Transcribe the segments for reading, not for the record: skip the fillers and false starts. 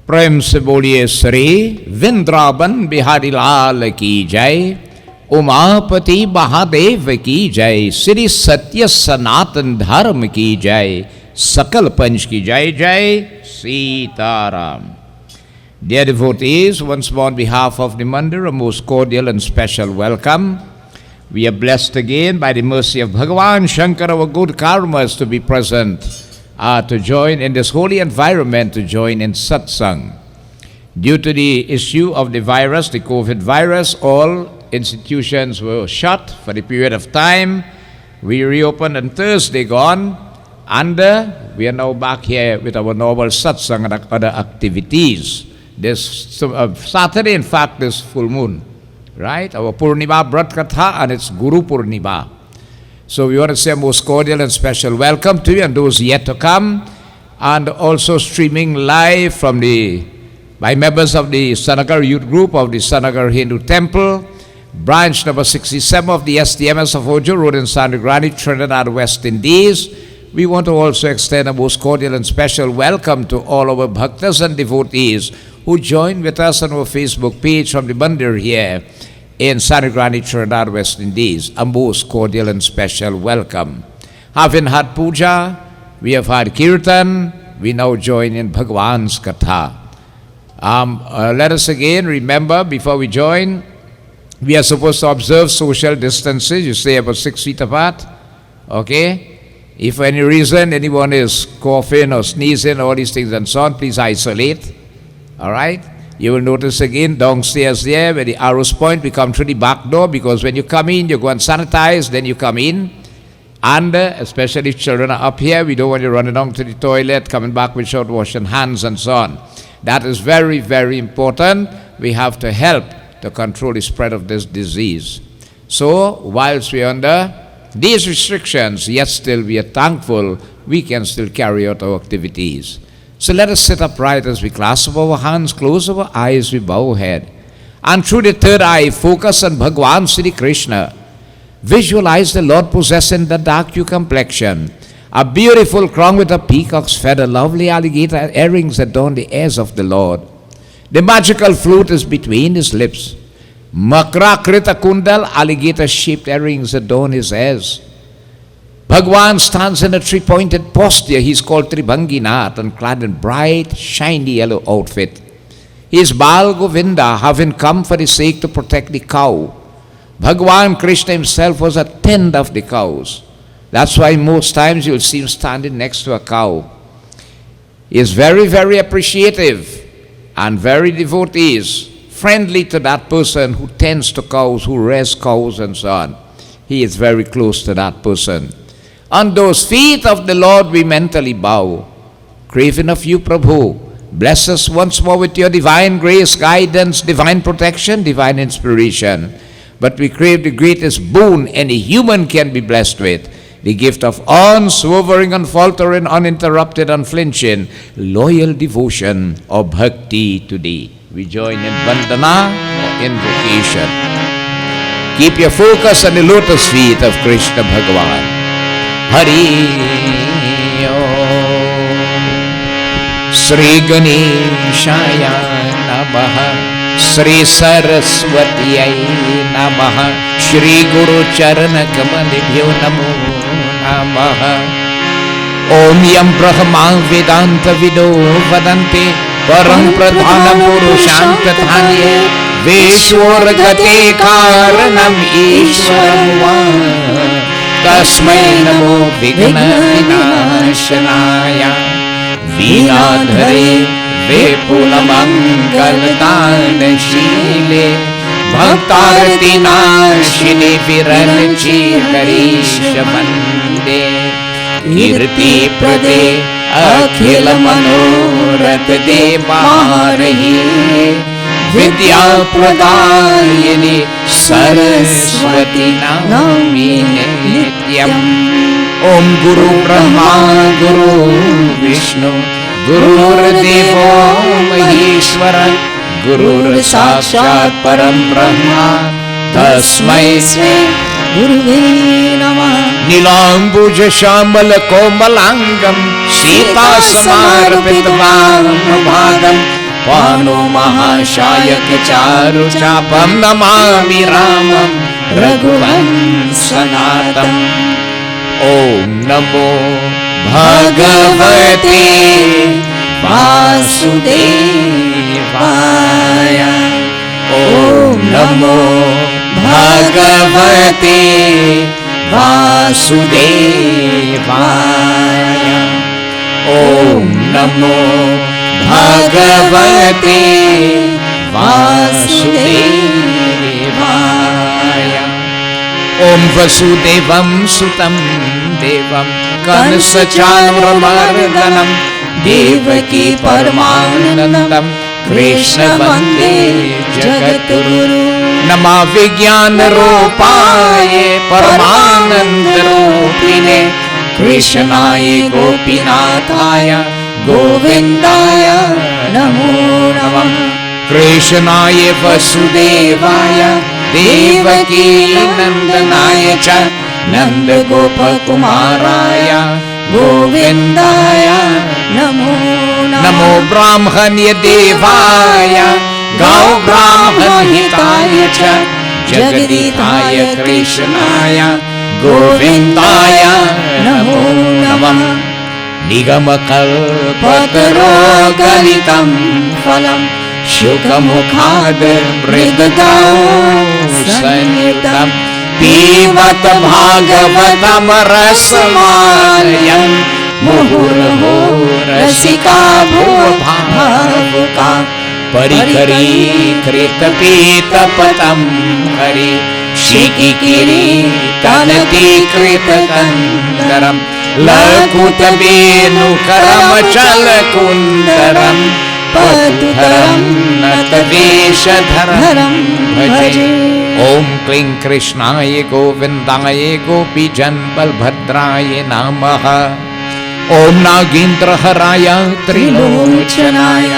प्रेम से बोलिए श्री वृंदावन बिहारी लाल की जय, उमापति महादेव की जय, श्री सत्य सनातन धर्म की जय, सकल पंच की जय जय Sitaram. Dear devotees, once more on behalf of the Mandir, a most cordial and special welcome. We are blessed again by the mercy of Bhagavan Shankar, our good karmas, to be present, to join in this holy environment, to join in satsang. Due to the issue of the virus, the COVID virus, all institutions were shut for the period of time. We reopened on Thursday gone, and we are now back here with our normal satsang and other activities. This Saturday, in fact, is full moon, right? Our Purnima Brat Katha, and it's Guru Purnima. So we want to say a most cordial and special welcome to you and those yet to come, and also streaming live by members of the Sanagar Youth Group of the Sanagar Hindu Temple, branch number 67 of the STMS of Ojo Road in Sandigrani, Trinidad, West Indies. We want to also extend a most cordial and special welcome to all our bhaktas and devotees who join with us on our Facebook page from the Mandir here in Sandigrani, Trinidad, West Indies. A most cordial and special welcome. Having had puja, we have had kirtan, we now join in Bhagwan's Katha. Let us again remember, before we join, we are supposed to observe social distances. You stay about 6 feet apart, okay? If for any reason anyone is coughing or sneezing, all these things and so on, please isolate, all right? You will notice again downstairs there where the arrows point, we come through the back door, because when you come in, you go and sanitize, then you come in. And especially if children are up here, we don't want you running down to the toilet, coming back without washing hands and so on. That is very, very important. We have to help to control the spread of this disease. So, whilst we are under these restrictions, yet still we are thankful we can still carry out our activities. So let us sit upright as we clasp our hands, close our eyes, we bow our head. And through the third eye, focus on Bhagwan Sri Krishna. Visualize the Lord possessing the dark hue complexion, a beautiful crown with a peacock's feather, lovely alligator earrings adorn the ears of the Lord. The magical flute is between his lips. Makra Krita Kundal, alligator-shaped earrings adorn his ears. Bhagwan stands in a three-pointed posture. He is called Tribhanginath and clad in bright, shiny yellow outfit. He is Bal Govinda, having come for the sake to protect the cow. Bhagwan Krishna himself was a tender of the cows. That's why most times you'll see him standing next to a cow. He is very, very appreciative and very devotees, friendly to that person who tends to cows, who rears cows and so on. He is very close to that person. On those feet of the Lord we mentally bow, craving of you, Prabhu. Bless us once more with your divine grace, guidance, divine protection, divine inspiration. But we crave the greatest boon any human can be blessed with, the gift of unswerving, unfaltering, uninterrupted, unflinching, loyal devotion or bhakti to thee. We join in vandana or invocation. Keep your focus on the lotus feet of Krishna Bhagavan. Hari Om. Sri Ganeshaya Namaha, Sri Saraswatiyai Namaha, Shri Guru Charana Kamalibhyo Namo Namaha. Om Yam Brahma Vedanta Vido Vadante Param Pradhana Purushantatanye Vishwargate Karanam Ishwaram Tasmai Namo Vigna Vinashanaya Vinadhare Vipula Mangaladana Shile Bhaktarati Nashini Viranchi Karisha Mande Kirti Prade Akhila Manorat De Maharahi Vidya Pradayani Saraswati Nami Nityam. Om Guru Brahma Guru Vishnu Guru Devo Maheshwara Guru Sakshat Param Brahma Tasmai Sri Guruve Namah. Nilambuja Shamal Komalangam Sita Samarpit Bhagam पानो महाशायक चारु चापम नमामि रामं रघुवंशनाथम्। ओम नमो भगवते वासुदेवाय। ओम नमो भगवते वासुदेवाय। ओम नमो भगवते वासुदेवाय। ओम वसुदेवं सुतं देवं कंसचाणूरमर्दनं देवकी परमानन्दं कृष्ण वन्दे जगद्गुरु। नमः विज्ञान रूपाय परमानंद रूपिणे कृष्णाय गोपीनाथाय गोविंदाय नमो नमः। कृष्णाय वसुदेवाय देवकी नंदनाय च नंदगोपकुमाराय गोविंदाय नमो नमः। नमो ब्राह्मण्य देवाय गौ ब्राह्मणहिताय च जगदीताय कृष्णाय गोविंदाय नमो नमः। निगमकल्पतरोगलितं फलं शुकमुखाद् मृगदौसंयुतं पीबत भागवतं रसमालयं मुहुर्मुहुः रसिका भुवभावुका परिकरीकृतपीतपतं हरि शिखिकिरीटनतीकृतकन्दरं लकुतवेणुकरमचलकुन्दरं पतुधरं नतवेषधरं भजे। ओम क्लीं कृष्णाय गोविन्दाय गोपीजनबलभद्राय नमः। ओम नागेन्द्रहराय त्रिलोचनाय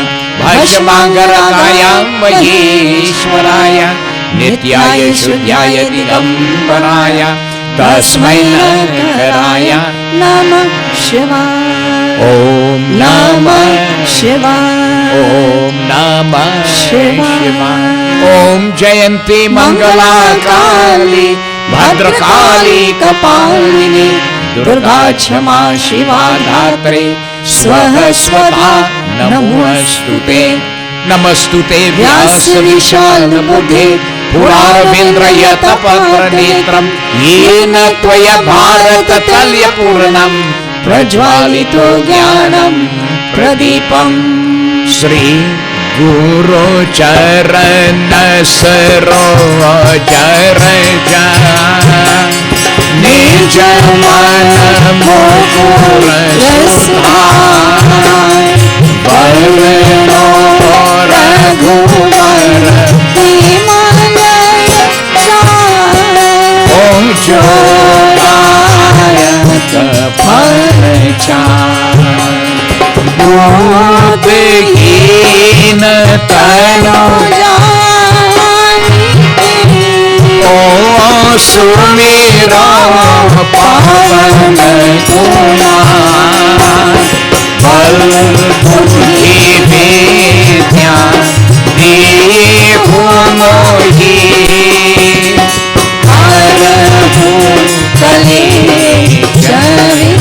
भस्मांगरकाय महेश्वराय नित्याय शुद्धाय दिगंबराय तस्मै नरहराय नमः शिवाय। ओम नमः शिवाय। ओम नमः शिवाय। ओम जयंती मंगला काली भद्रकाली कपालिनी दुर्गा क्षमा शिवा धात्री स्वः स्वधा नमोस्तुते। नमस्तुते व्यास विशाल बुद्धे पुरारविन्द्रयतपत्रनेत्रं येन त्वया भारततल्यपूर्णं प्रज्वालितो ज्ञानं प्रदीपम्। श्री गुरु चरण सरोज रज निज मन मुकुर सुधार वरणो रघुवर ओम जोदायक फल चार बुद्धिहीन तनु ओ सुमेरा पावन कुमार बल बुद्धि विद्या देहु मोहि हरहु कलेश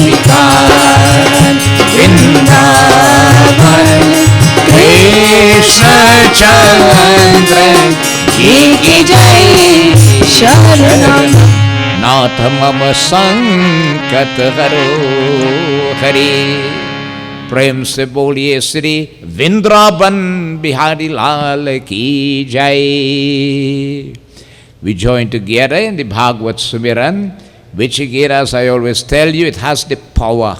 विकार वृंदावन कृष्ण चंद्र की जय शरणम। नाथ मम संकट हरो हरि। प्रेम से बोलिए श्री वृंदावन बिहारी लाल की जय। We join together in the Bhagavad Sumiran, which again, as I always tell you, it has the power.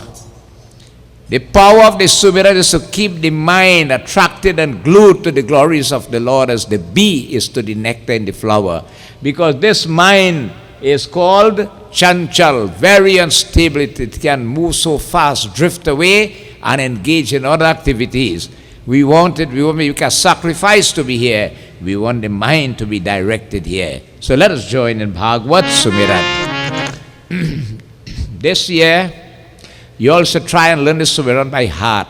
The power of the Sumiran is to keep the mind attracted and glued to the glories of the Lord as the bee is to the nectar in the flower. Because this mind is called chanchal, very unstable. It can move so fast, drift away, and engage in other activities. We make a sacrifice to be here. We want the mind to be directed here. So let us join in Bhagavad Sumiran. This year, you also try and learn the Sumiran by heart.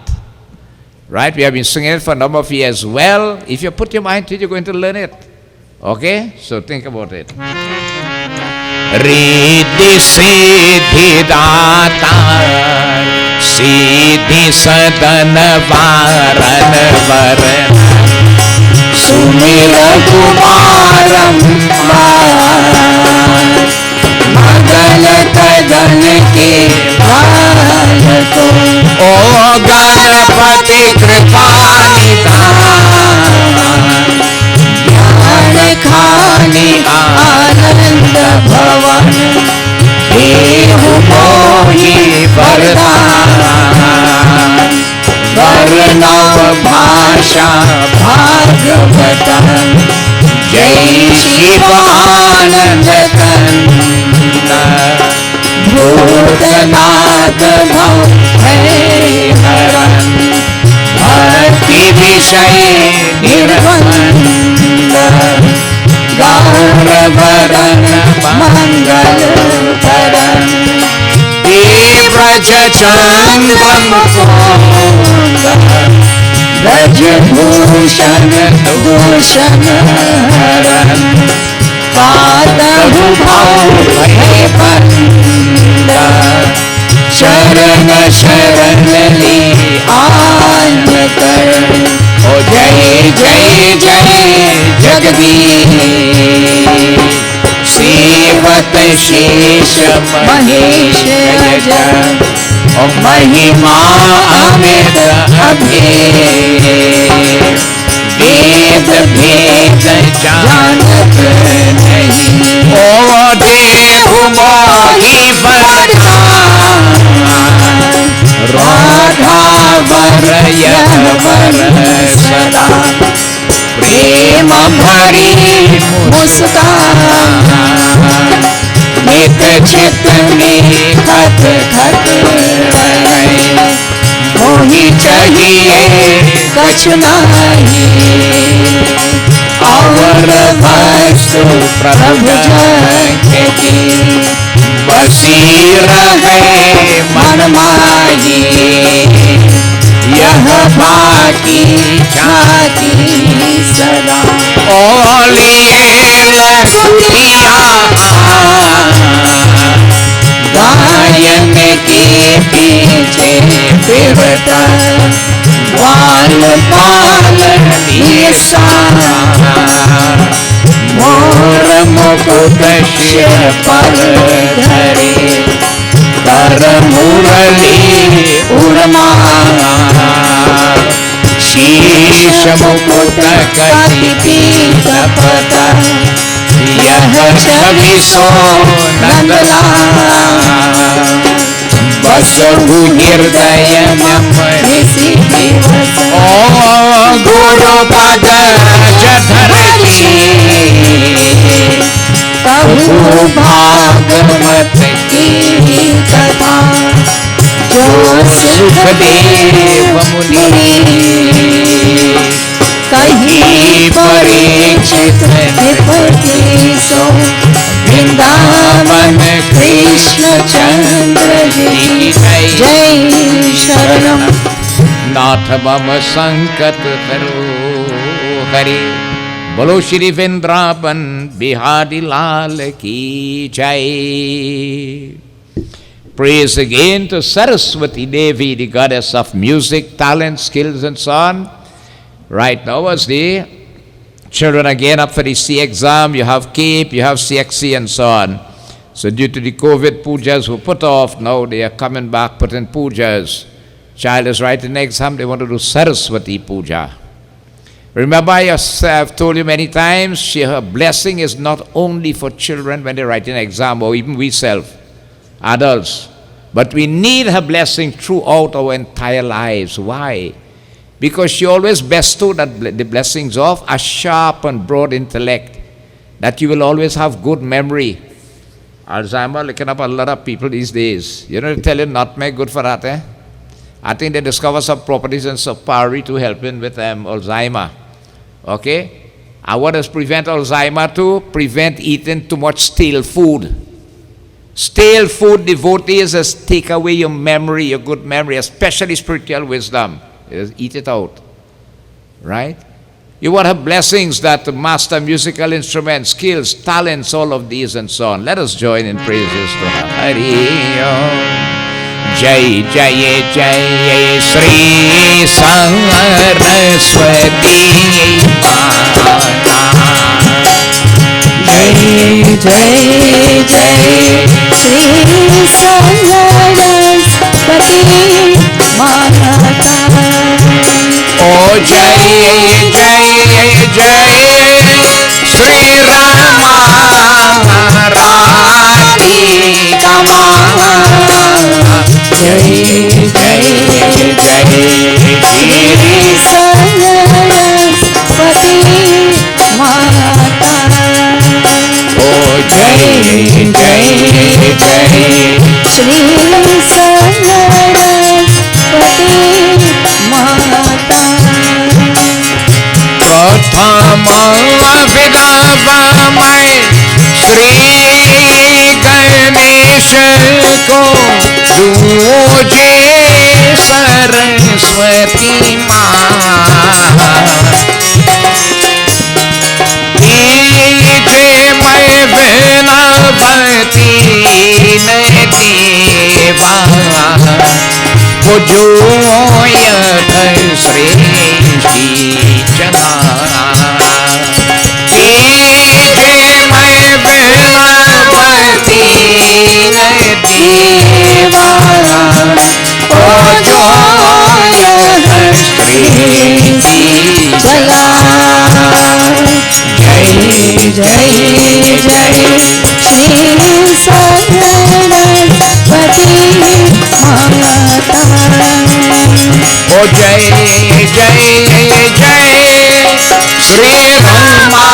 Right? We have been singing it for a number of years. Well, if you put your mind to it, you're going to learn it. Okay? So think about it. Riddhi Siddhi Data Siddhi Sadana Varan Varan Sumira Kumaram Magal Kadan Ke Bhal Ko O Ganapati Kripanidhan Jnana Khani Anand Bhavan Dehu Mohi Vardhan Varnav Bhasha Bhagavatam Jai Shivanand Kanda Bhutanath Bhav Hai Haran Bhakti Vishay Nirvanda Gauravaran Mangal Karan Braja Chandram Konda Braja Bhushan Dushan Haran Padahu Bhav Hai Panda Sharan Sharan Li Aankar O Jai Jai Jai Jagadish Sevat Shesh Mahesh Aja O Mahima Amit Abhed Ved Bhed Janat Nahi O Dehu Mohi Vardhan Radha Varaya Varasada Prema Bhari Muskan Nit Chit Mein Khat Khat Rahe Mohi Chahiye Kach Nahi Aur Vastu Prabhu Jaki Basi Rahe Man Mahi Yah Bhaki Chaki Sada Oliye Lakutiya Gayan ke piche Firta Wal Pal Nisa Mor Mukut Shir Par Dhare Kar Murali Urma Sheesh Mukut Kati Pita Pata Yah Chavi So Nandala Vasahu Hirdaya Nisi Divasa O Guru Pada Jadharaki Kahu Bhagavat Ki Katha Jo Sukhadev Muni Kahi Parikshit Nipati So Vrindavan Krishna Chandra Ji Jai Sharanam Nath Mama Sankat Karo Hari Bolo Shri Vrindavan Bihari Lal Ki Jai. Praise again to Saraswati Devi, the goddess of music, talent, skills and so on. Right now as the children again up for the C exam, you have CAPE, you have CXC and so on. So due to the COVID pujas who put off, now they are coming back putting pujas. Child is writing the exam, they want to do Saraswati puja. Remember, I've told you many times, her blessing is not only for children when they write an exam or even we self, adults. But we need her blessing throughout our entire lives. Why? Because she always bestowed the blessings of a sharp and broad intellect, that you will always have good memory. Alzheimer looking up a lot of people these days. You know, they tell you nutmeg good for that, eh? I think they discover some properties in sapari to help in with Alzheimer. Okay? And what does prevent Alzheimer to? Prevent eating too much stale food. Stale food, devotees, take away your memory, your good memory, especially spiritual wisdom. Just eat it out. Right? You want to have blessings that master musical instruments, skills, talents, all of these and so on. Let us join in praises to Hari Om. Jai Jai Jai Sri Saraswati Mata. Jai Jai Jai Sri Saraswati Mata. Oh Jai Jai Jai Sri Rama Radhika Mata. Jai Jai Jai Sri Saraswati Mata. Oh Jai Jai Jai Sri Saraswati Mata. Prathama Vidavamai Shri Ganesh ko Duje Saraswati Maa Ije Mai Vinavati Deva Pujoya Sri Chana Ije Mai Vinavati Deva Pujoya Sri Chana Jai Jai Jai Sri Saraswati Mata. Oh Jai Jai Jai Sri Rama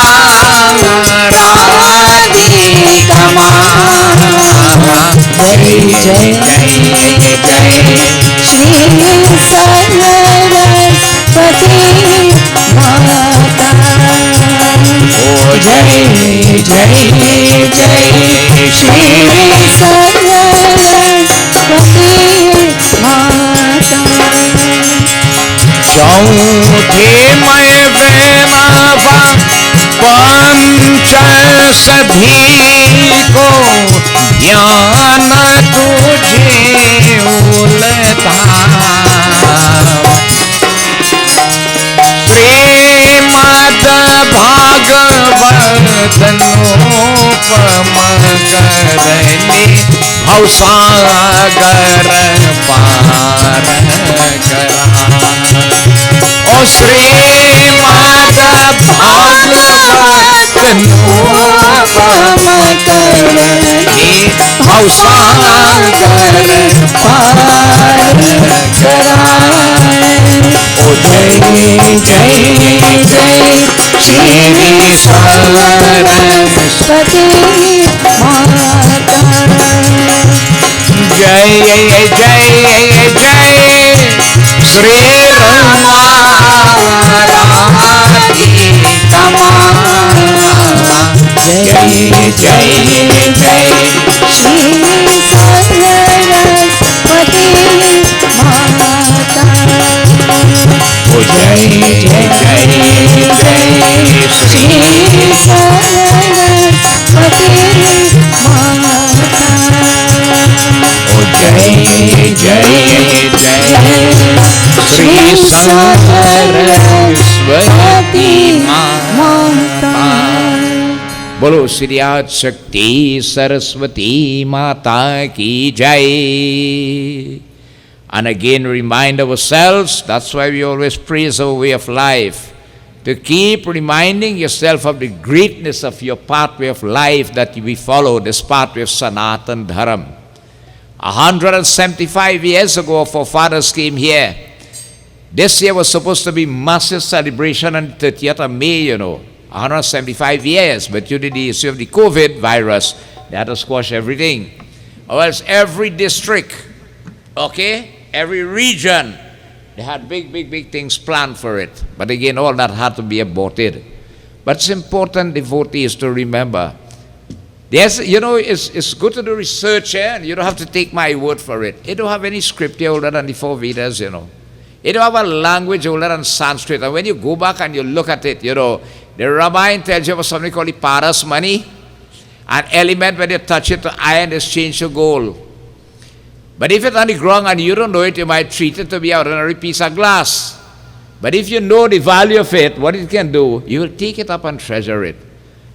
Radhika Mata. Jai Jai Jai Jai Sri Saraswati Mata. Oh Jai Jai Jai Sri Saraswati Mata. चौथे मैं वेनावा पंच सधी को ज्ञान तुझे उलता श्रीमद भागवतनोपम करने भवसागर पार करा ओ श्रीमद भागवतनोपम करने भवसागर पार करा ओ जय जय जय श्री सरस्वती माता। जय जय जय श्री रमा राधिका माता। जय जय जय श्री सरस्वती माता। ओ जय जय जय श्री सरस्वती माता। ओ जय जय जय श्री सरस्वती माता। बोलो श्री आदि शक्ति सरस्वती माता की जय। And again remind ourselves, that's why we always praise our way of life, to keep reminding yourself of the greatness of your pathway of life that we follow, this pathway of Sanatan Dharam. 175 years ago, our forefathers came here. This year was supposed to be massive celebration on the 30th of May, 175 years, but due to the issue of the COVID virus, they had to squash everything. Or else every district, okay, every region, they had big things planned for it. But again, all that had to be aborted. But it's important, devotees, to remember. Yes, it's good to do research, and you don't have to take my word for it. It don't have any scripture older than the four Vedas, It In our language older than Sanskrit, and when you go back and you look at it, the Ramayana tells you about something called the Paras money. An element when you touch it to iron is changed to gold. But if it's on the ground and you don't know it, you might treat it to be an ordinary piece of glass. But if you know the value of it, what it can do, you will take it up and treasure it.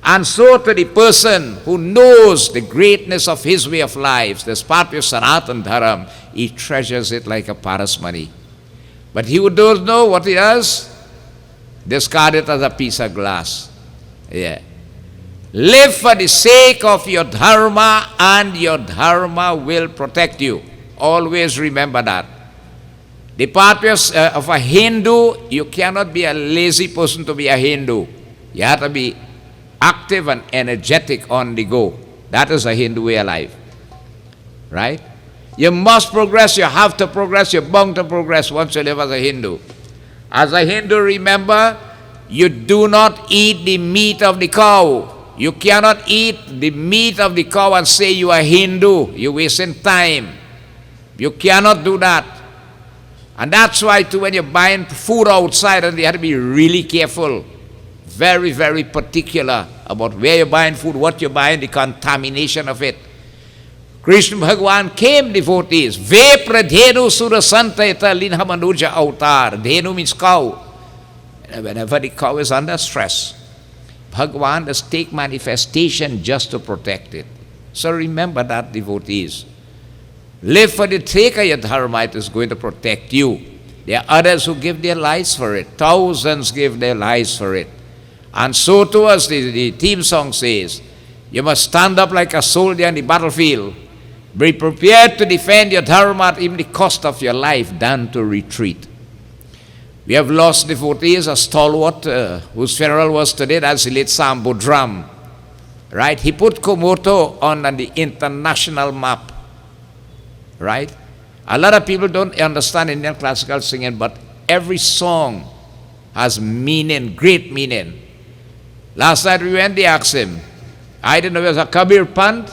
And so to the person who knows the greatness of his way of life, this part of Sanatan Dharam, he treasures it like a Paras money. But he who doesn't know what he does, discard it as a piece of glass. Yeah. Live for the sake of your dharma, and your dharma will protect you. Always remember that. The purpose of a Hindu, you cannot be a lazy person to be a Hindu. You have to be active and energetic on the go. That is a Hindu way of life. Right? You must progress, you have to progress, you're bound to progress once you live as a Hindu. As a Hindu, remember, you do not eat the meat of the cow. You cannot eat the meat of the cow and say you are Hindu. You're wasting time. You cannot do that. And that's why too, when you're buying food outside, and you have to be really careful, very, very particular about where you're buying food, what you're buying, the contamination of it. Krishna Bhagavan came, devotees. Ve pradhenu surasanta ita linha manuja avatar. Dhenu means cow. And whenever the cow is under stress, Bhagavan does take manifestation just to protect it. So remember that, devotees. Live for the sake of your dharma, it is going to protect you. There are others who give their lives for it. Thousands give their lives for it. And so too, as the theme song says, you must stand up like a soldier in the battlefield. Be prepared to defend your dharma at even the cost of your life than to retreat. We have lost devotees, a stalwart whose funeral was today. That's the late Sam Budram. Right? He put Komoto on the international map. Right? A lot of people don't understand Indian classical singing, but every song has meaning, great meaning. Last night we went, they asked him. I didn't know it was a Kabir Pant.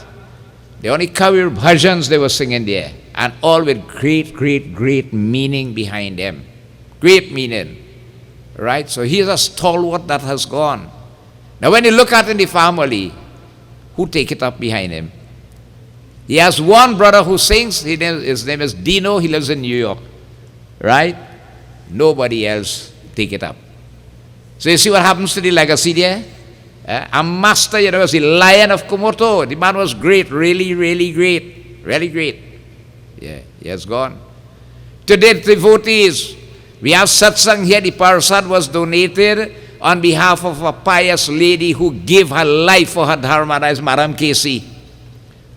The only Kabir bhajans they were singing there. And all with great, great, great meaning behind them. Great meaning. Right? So he is a stalwart that has gone. Now when you look at in the family, who take it up behind him? He has one brother who sings. His name is Dino. He lives in New York. Right? Nobody else take it up. So you see what happens to the legacy there? A master, was the lion of Komoto. The man was great, really, really great. Really great. Yeah, he has gone. Today, devotees, we have satsang here. The parasad was donated on behalf of a pious lady who gave her life for her dharma. That is Madam Casey.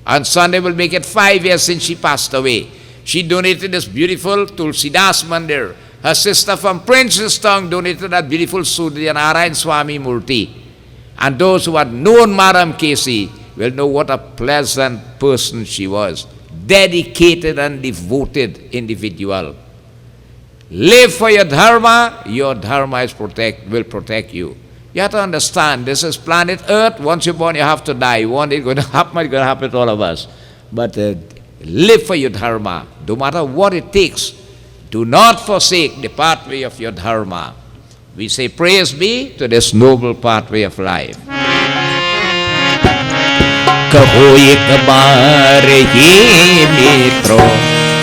On Sunday will make it 5 years since she passed away. She donated this beautiful Tulsidas Mandir. Her sister from Princestown donated that beautiful Suryanarayan Swami Murti. And those who had known Madam Casey will know what a pleasant person she was. Dedicated and devoted individual. Live for your dharma will protect you. You have to understand, this is planet Earth. Once you're born, you have to die. One day it's going to happen to all of us. But live for your dharma. No matter what it takes, do not forsake the pathway of your dharma. We say praise be to this noble pathway of life. कहो एक बार हे मित्रों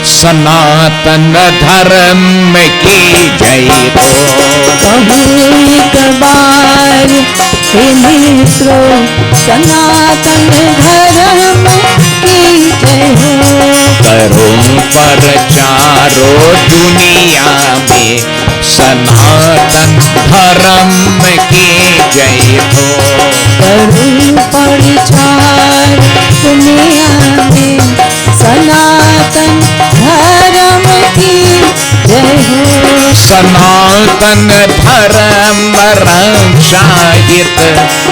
सनातन धर्म की जय हो। कहो एक बार हे मित्रों सनातन धर्म की जय हो। करो प्रचारो दुनिया में सनातन धर्म की जय हो। करो प्रचार दुनिया में सनातन धर्म की जय हो। सनातन धर्म रक्षायित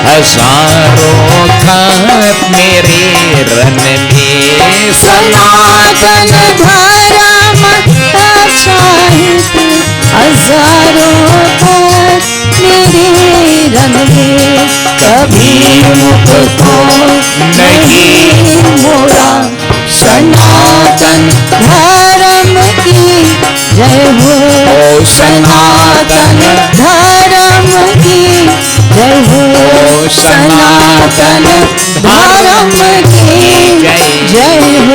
हजारों घात मेरे रन में। सनातन धर्म रक्षायित हजारों घात मेरे रन में। कभी मुझको नहीं मोड़ा सनातन धर्म की जय हो। सनातन धर्म की जय हो, सनातन धर्म की जय हो।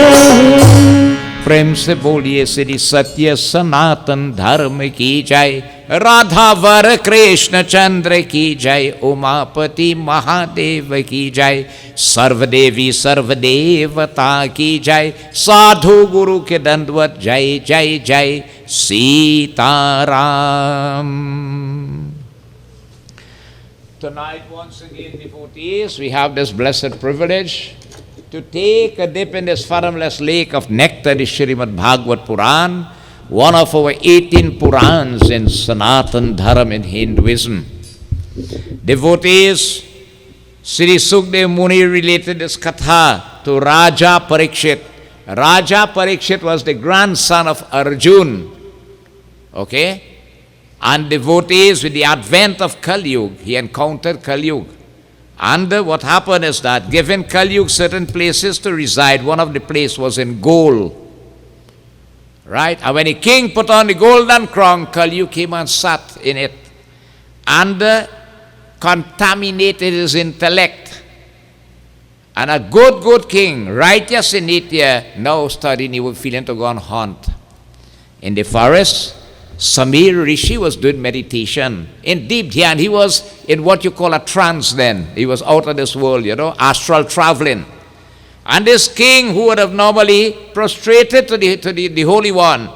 प्रेम से बोलिए श्री सत्य सनातन धर्म की जय। राधावर कृष्ण चंद्र की जय। उमापति महादेव की जय। सर्वदेवी सर्वदेवता की जय। साधु गुरु के दंडवत जय जय जय। Sitaram. Tonight, once again, devotees, we have this blessed privilege to take a dip in this fathomless lake of nectar, the Srimad Bhagavad Puran, one of our 18 Purans in Sanatan Dharma in Hinduism. Devotees, Sri Sukdev Muni related this katha to Raja Parikshit. Raja Parikshit was the grandson of Arjun. Okay? And devotees, with the advent of Kali Yuga, he encountered Kali Yuga. And what happened is that, given Kali Yuga certain places to reside, one of the places was in gold. Right? And when the king put on the golden crown, Kali Yuga came and sat in it. And contaminated his intellect. And a good king, righteous in nature, now studying, he was feeling to go on hunt. In the forest, Samir Rishi was doing meditation in deep dhyan. He was in what you call a trance then. He was out of this world, astral traveling. And this king, who would have normally prostrated to the Holy One,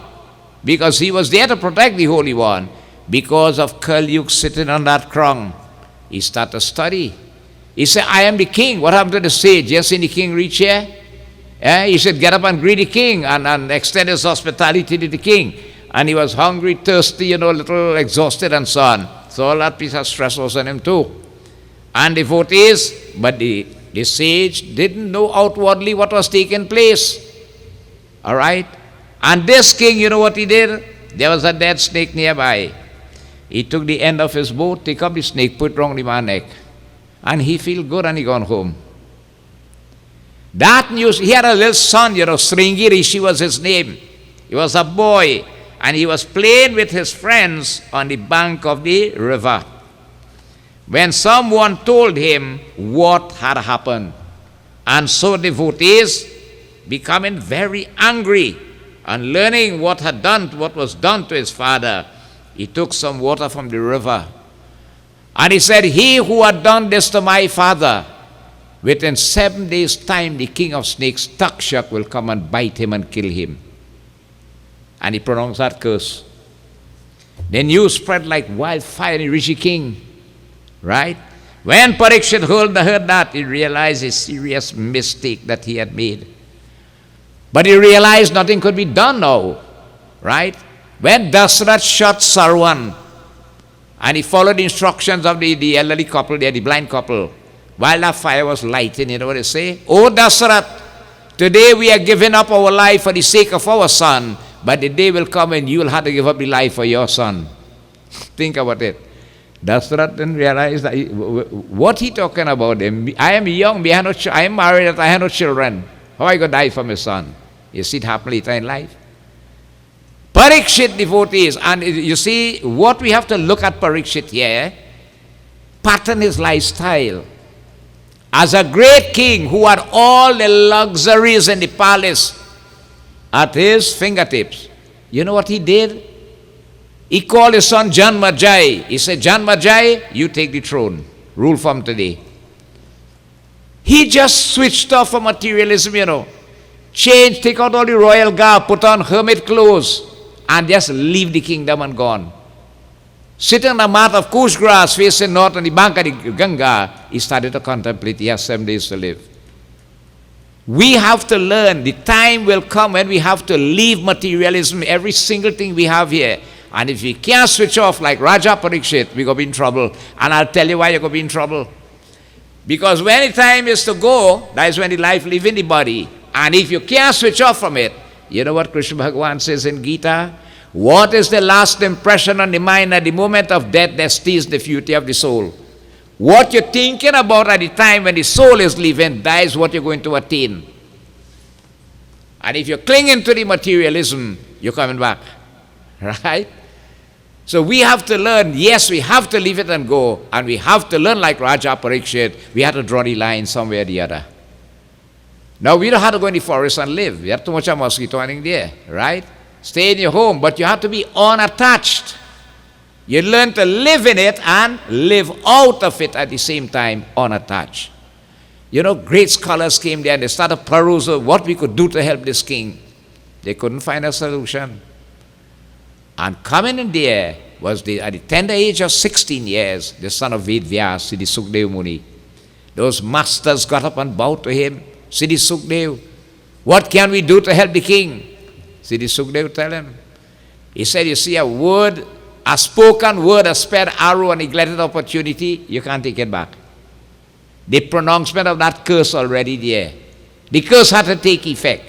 because he was there to protect the Holy One, because of Kali Yuga sitting on that crown, he started to study. He said, I am the king. What happened to the sage? Yes, seen the king reach here? He said, get up and greet the king and extend his hospitality to the king. And he was hungry, thirsty, a little exhausted and so on. So all that piece of stress was on him too. And devotees, but the sage didn't know outwardly what was taking place. All right? And this king, you know what he did? There was a dead snake nearby. He took the end of his bow, take up the snake, put it around the man's neck. And he feel good and he gone home. That news, he had a little son, Sringi Rishi was his name. He was a boy. And he was playing with his friends on the bank of the river, when someone told him what had happened. And so devotees, becoming very angry and learning what was done to his father, he took some water from the river. And he said, he who had done this to my father, within 7 days' time, the king of snakes, Takshak, will come and bite him and kill him. And he pronounced that curse. The news spread like wildfire in Rishi King. Right? When Parikshit heard that, he realized a serious mistake that he had made. But he realized nothing could be done now. Right? When Dasrath shot Sarwan, and he followed the instructions of the elderly couple there, the blind couple, while that fire was lighting, you know what they say? Oh Dasrath, today we are giving up our life for the sake of our son, but the day will come and you will have to give up the life for your son. Think about it. Dasrath didn't realize that what he talking about. I am young, I am married, I have no children. How I going to die for my son? You see it happen later in life. Parikshit, devotees, and you see what we have to look at Parikshit here, pattern his lifestyle. As a great king who had all the luxuries in the palace at his fingertips, you know what he did? He called his son Janmajai. He said, Janmajai, you take the throne. Rule from today. He just switched off from materialism, Change, take out all the royal garb, put on hermit clothes, and just leave the kingdom and gone. Sitting on a mat of kush grass facing north on the bank of the Ganga, he started to contemplate. He has 7 days to live. We have to learn. The time will come when we have to leave materialism, every single thing we have here. And if we can't switch off like Raja Parikshit, we're going to be in trouble. And I'll tell you why you're going to be in trouble. Because when the time is to go, that is when the life lives in the body. And if you can't switch off from it, you know what Krishna Bhagavan says in Gita? What is the last impression on the mind at the moment of death that steals the future of the soul? What you're thinking about at the time when the soul is leaving, that is what you're going to attain. And if you're clinging to the materialism, you're coming back. Right? So we have to learn, yes, we have to leave it and go, and we have to learn like Raja Parikshit. We have to draw the line somewhere or the other. Now, we don't have to go in the forest and live. We have too much of mosquito hunting there, right? Stay in your home, but you have to be unattached. You learn to live in it and live out of it at the same time, unattached. You know, great scholars came there and they started perusing what we could do to help this king. They couldn't find a solution. And coming in there was at the tender age of 16 years, the son of Ved Vyas, Siddhi Sukdev Muni. Those masters got up and bowed to him. Siddhi Sukdev, what can we do to help the king? Siddhi Sukdev tell him. He said, you see, a spoken word, a spared arrow, a neglected opportunity, you can't take it back. The pronouncement of that curse already there. The curse had to take effect.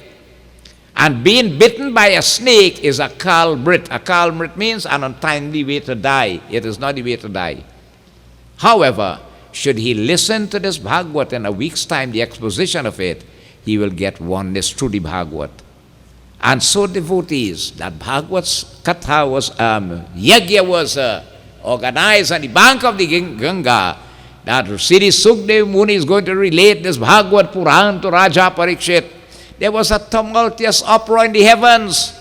And being bitten by a snake is a kalbrit. A kalbrit means an untimely way to die. It is not the way to die. However, should he listen to this Bhagavad in a week's time, the exposition of it, he will get oneness through the Bhagavad. And so devotees, that Bhagavad's katha was, yajna was organized on the bank of the Ganga, that Siddhi Sukdev Muni is going to relate this Bhagavad Puran to Raja Parikshit. There was a tumultuous uproar in the heavens.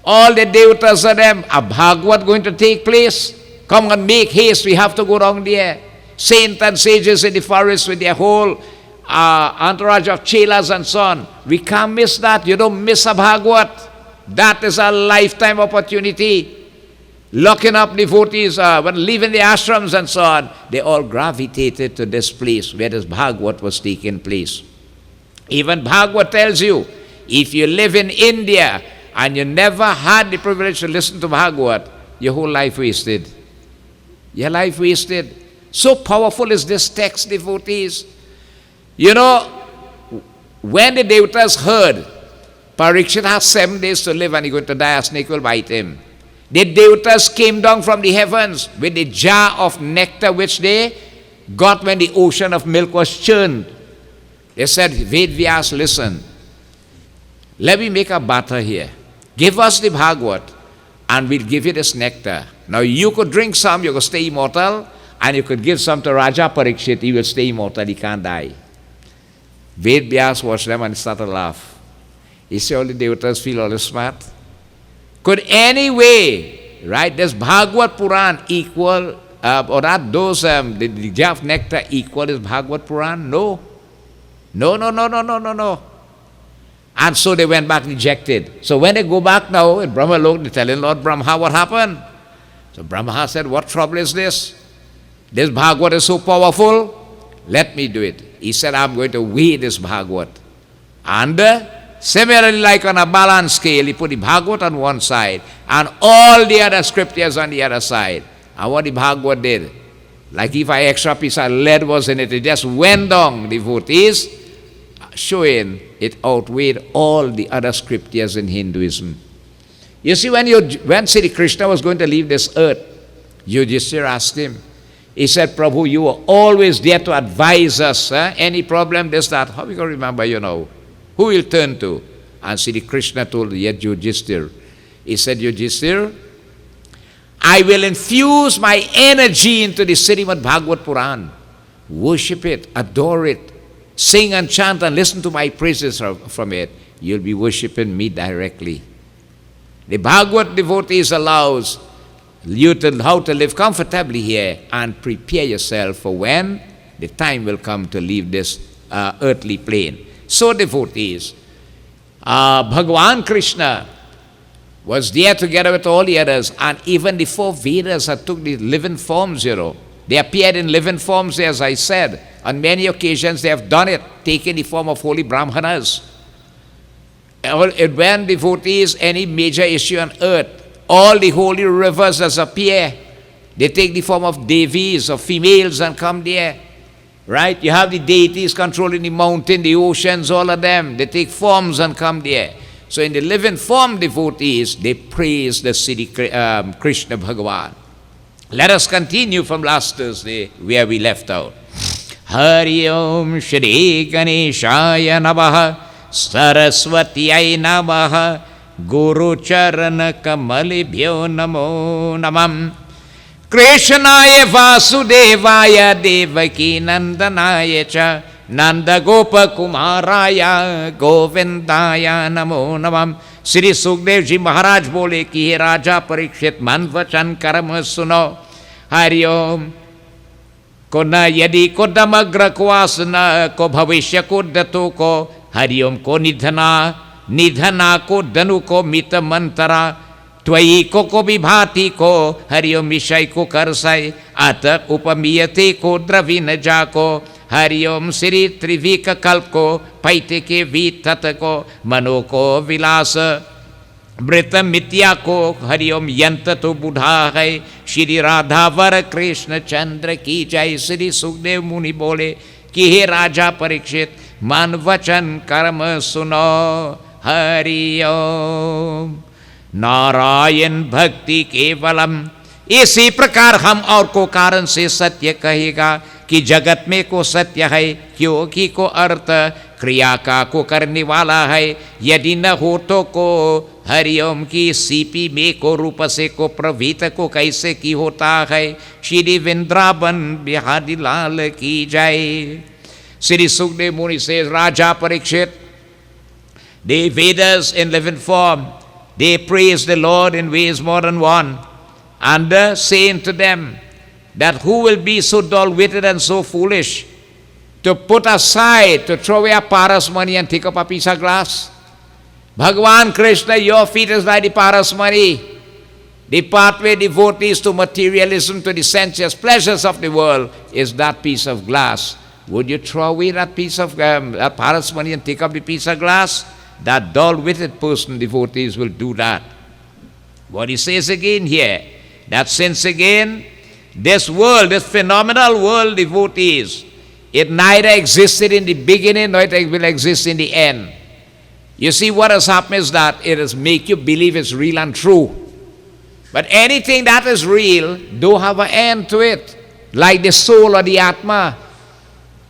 All the devatas of them, a Bhagavad going to take place. Come and make haste, we have to go down there. Saints and sages in the forest with their whole entourage of chelas and so on. We can't miss that. You don't miss a Bhagavad. That is a lifetime opportunity. Locking up devotees, when leaving the ashrams and so on, they all gravitated to this place where this Bhagavad was taking place. Even Bhagavad tells you, if you live in India and you never had the privilege to listen to Bhagavad, your whole life wasted. Your life wasted. So powerful is this text, devotees. You know, when the devatas heard, Parikshit has 7 days to live and he's going to die, a snake will bite him. The devatas came down from the heavens with the jar of nectar which they got when the ocean of milk was churned. They said, Ved Vyas, listen, let me make a batter here. Give us the Bhagavad and we'll give you this nectar. Now you could drink some, you could stay immortal, and you could give some to Raja Parikshit, he will stay immortal, he can't die. Ved Vyas watched them and started to laugh. He said, all the devatas feel all smart. Could any way, right, this Bhagavad Puran equal, or that those, the jar of nectar equal this Bhagavad Puran? No. No. And so they went back rejected. So when they go back now in Brahma Lok, they're telling Lord Brahma what happened. So Brahma said, what trouble is this? This Bhagavad is so powerful, let me do it. He said, I'm going to weigh this Bhagavad. And similarly, like on a balance scale, he put the Bhagavad on one side and all the other scriptures on the other side. And what the Bhagavad did, like if an extra piece of lead was in it, it just went down, devotees, showing it outweighed all the other scriptures in Hinduism. You see, when Sri Krishna was going to leave this earth, Yudhishthira asked him, he said, Prabhu, you were always there to advise us. Any problem, this, that. How we going to remember, Who will turn to? And Sri Krishna told Yudhishthira. He said, Yudhishthira, I will infuse my energy into the Srimad Bhagavad Puran. Worship it, adore it, sing and chant and listen to my praises from it. You'll be worshiping me directly. The Bhagavad devotees allows you how to live comfortably here and prepare yourself for when the time will come to leave this earthly plane. So devotees, Bhagavan Krishna was there together with all the others, and even the 4 Vedas that took the living forms, They appeared in living forms, as I said. On many occasions they have done it, taking the form of holy Brahmanas. When devotees, any major issue on earth, all the holy rivers that appear, they take the form of devis, of females, and come there. Right? You have the deities controlling the mountain, the oceans, all of them. They take forms and come there. So in the living form devotees, they praise the Siddhi Krishna Bhagavan. Let us continue from last Thursday where we left out. Hari Om Shri Ganeshaya Namaha Saraswatyai Namaha Guru Charana Kamalibhyo Namo Namam. Krishnaya Vasudevaya Devaki Nandanaya Cha Nanda Gopa Kumaraya Govindaya Namo Namam. Shri Sukhdev ji महाराज बोले कि हे राजा परीक्षित, मन वचन कर्म सुनो। हरिओम को न यदि को दमग्र को वासना को भविष्य को दतो को, हरिओम को निधना को धनु को मित मंतरा, त्वयि को विभाति को, हरिओम विषय को करसय, अत उपमीयते को द्रवि न जाको, हरिओम श्री त्रिविक कल्प को, पैते के वीतत को, मनो को विलास मृत मित्या को, हरिओम यंत तो बुढ़ा है। श्री राधावर कृष्ण चंद्र की जय। श्री सुखदेव मुनि बोले कि हे राजा परीक्षित, मन वचन कर्म सुनो। हरिओम नारायण भक्ति केवलम। इसी प्रकार हम और को कारण से सत्य कहेगा कि जगत में को सत्य है, क्योंकि को अर्थ क्रिया का को करने वाला है। यदि न हो तो को हरिओम की सीपी में को रूप से को प्रभीत को कैसे की होता है। श्री वृंदावन बिहारी लाल की जय। श्री सुखदेव मुनि से राजा Parikshit, the Vedas in living form, they praise the Lord in ways more than one, and saying to them that who will be so dull-witted and so foolish to put aside, to throw away a paras money and take up a piece of glass. Bhagavan Krishna, your feet is like the paras money. The pathway devotees to materialism, to the sensuous pleasures of the world, is that piece of glass. Would you throw away that piece of that paras money and take up the piece of glass? That dull-witted person, devotees, will do that. What he says again here, that since again this world, this phenomenal world, devotees, it neither existed in the beginning nor it will exist in the end. You see, what has happened is that it has make you believe it's real and true. But anything that is real don't have an end to it, like the soul or the Atma.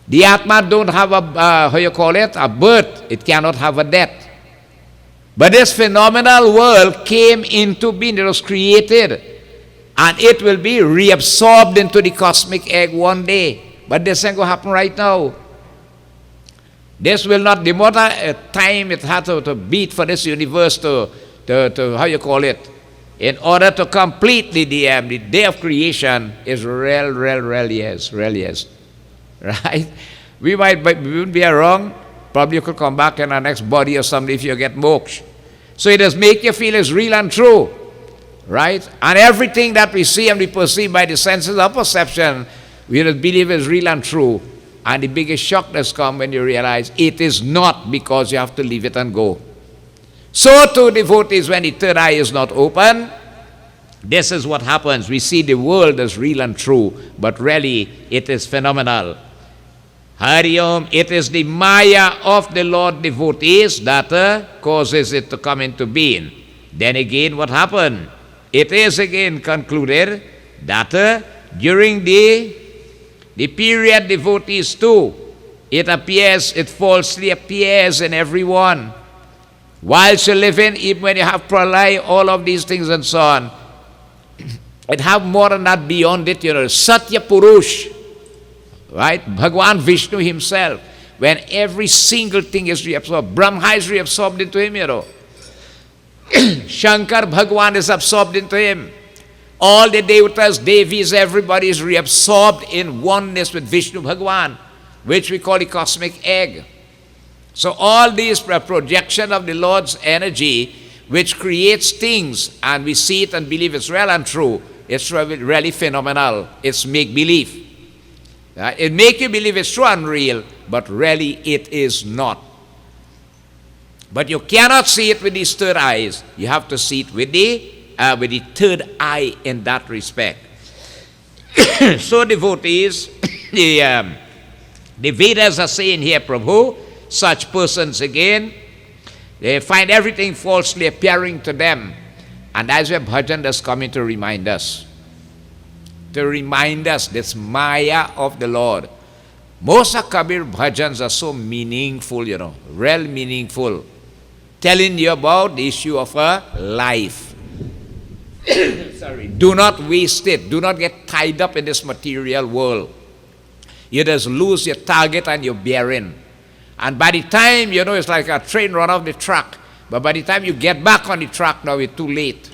The Atma don't have a birth. It cannot have a death. But this phenomenal world came into being. It was created. And it will be reabsorbed into the cosmic egg one day. But this ain't going to happen right now. This will not, the more time it had to beat for this universe to in order to complete the day of creation is real years. Right? We wouldn't be wrong. Probably you could come back in our next body or something if you get moksha. So it does make you feel it's real and true. Right? And everything that we see and we perceive by the senses of perception, we just believe is real and true. And the biggest shock does come when you realize it is not, because you have to leave it and go. So too devotees, when the third eye is not open, this is what happens. We see the world as real and true, but really it is phenomenal. Hariom, it is the Maya of the Lord devotees that causes it to come into being. Then again, what happened? It is again concluded that during the period devotees too, it appears, it falsely appears in everyone. Whilst you live in, even when you have pralay, all of these things and so on, it have more than that beyond it, Satya Purush, right? Bhagwan Vishnu himself, when every single thing is reabsorbed, Brahma is reabsorbed into him, Shankar Bhagwan is absorbed into him. All the devatas, devis, everybody is reabsorbed in oneness with Vishnu Bhagwan, which we call the cosmic egg. So all these projection of the Lord's energy, which creates things, and we see it and believe it's real and true, it's really phenomenal. It's make-believe. It makes you believe it's true and real, but really it is not. But you cannot see it with these third eyes. You have to see it with the third eye in that respect. So devotees, the Vedas are saying here, Prabhu, such persons again, they find everything falsely appearing to them. And that's where bhajan is coming to remind us. To remind us this Maya of the Lord. Most of Kabir bhajans are so meaningful, real meaningful. telling you about the issue of a life. Sorry. Do not waste it. Do not get tied up in this material world. You just lose your target and your bearing. And by the time, it's like a train run off the track. But by the time you get back on the track, now it's too late.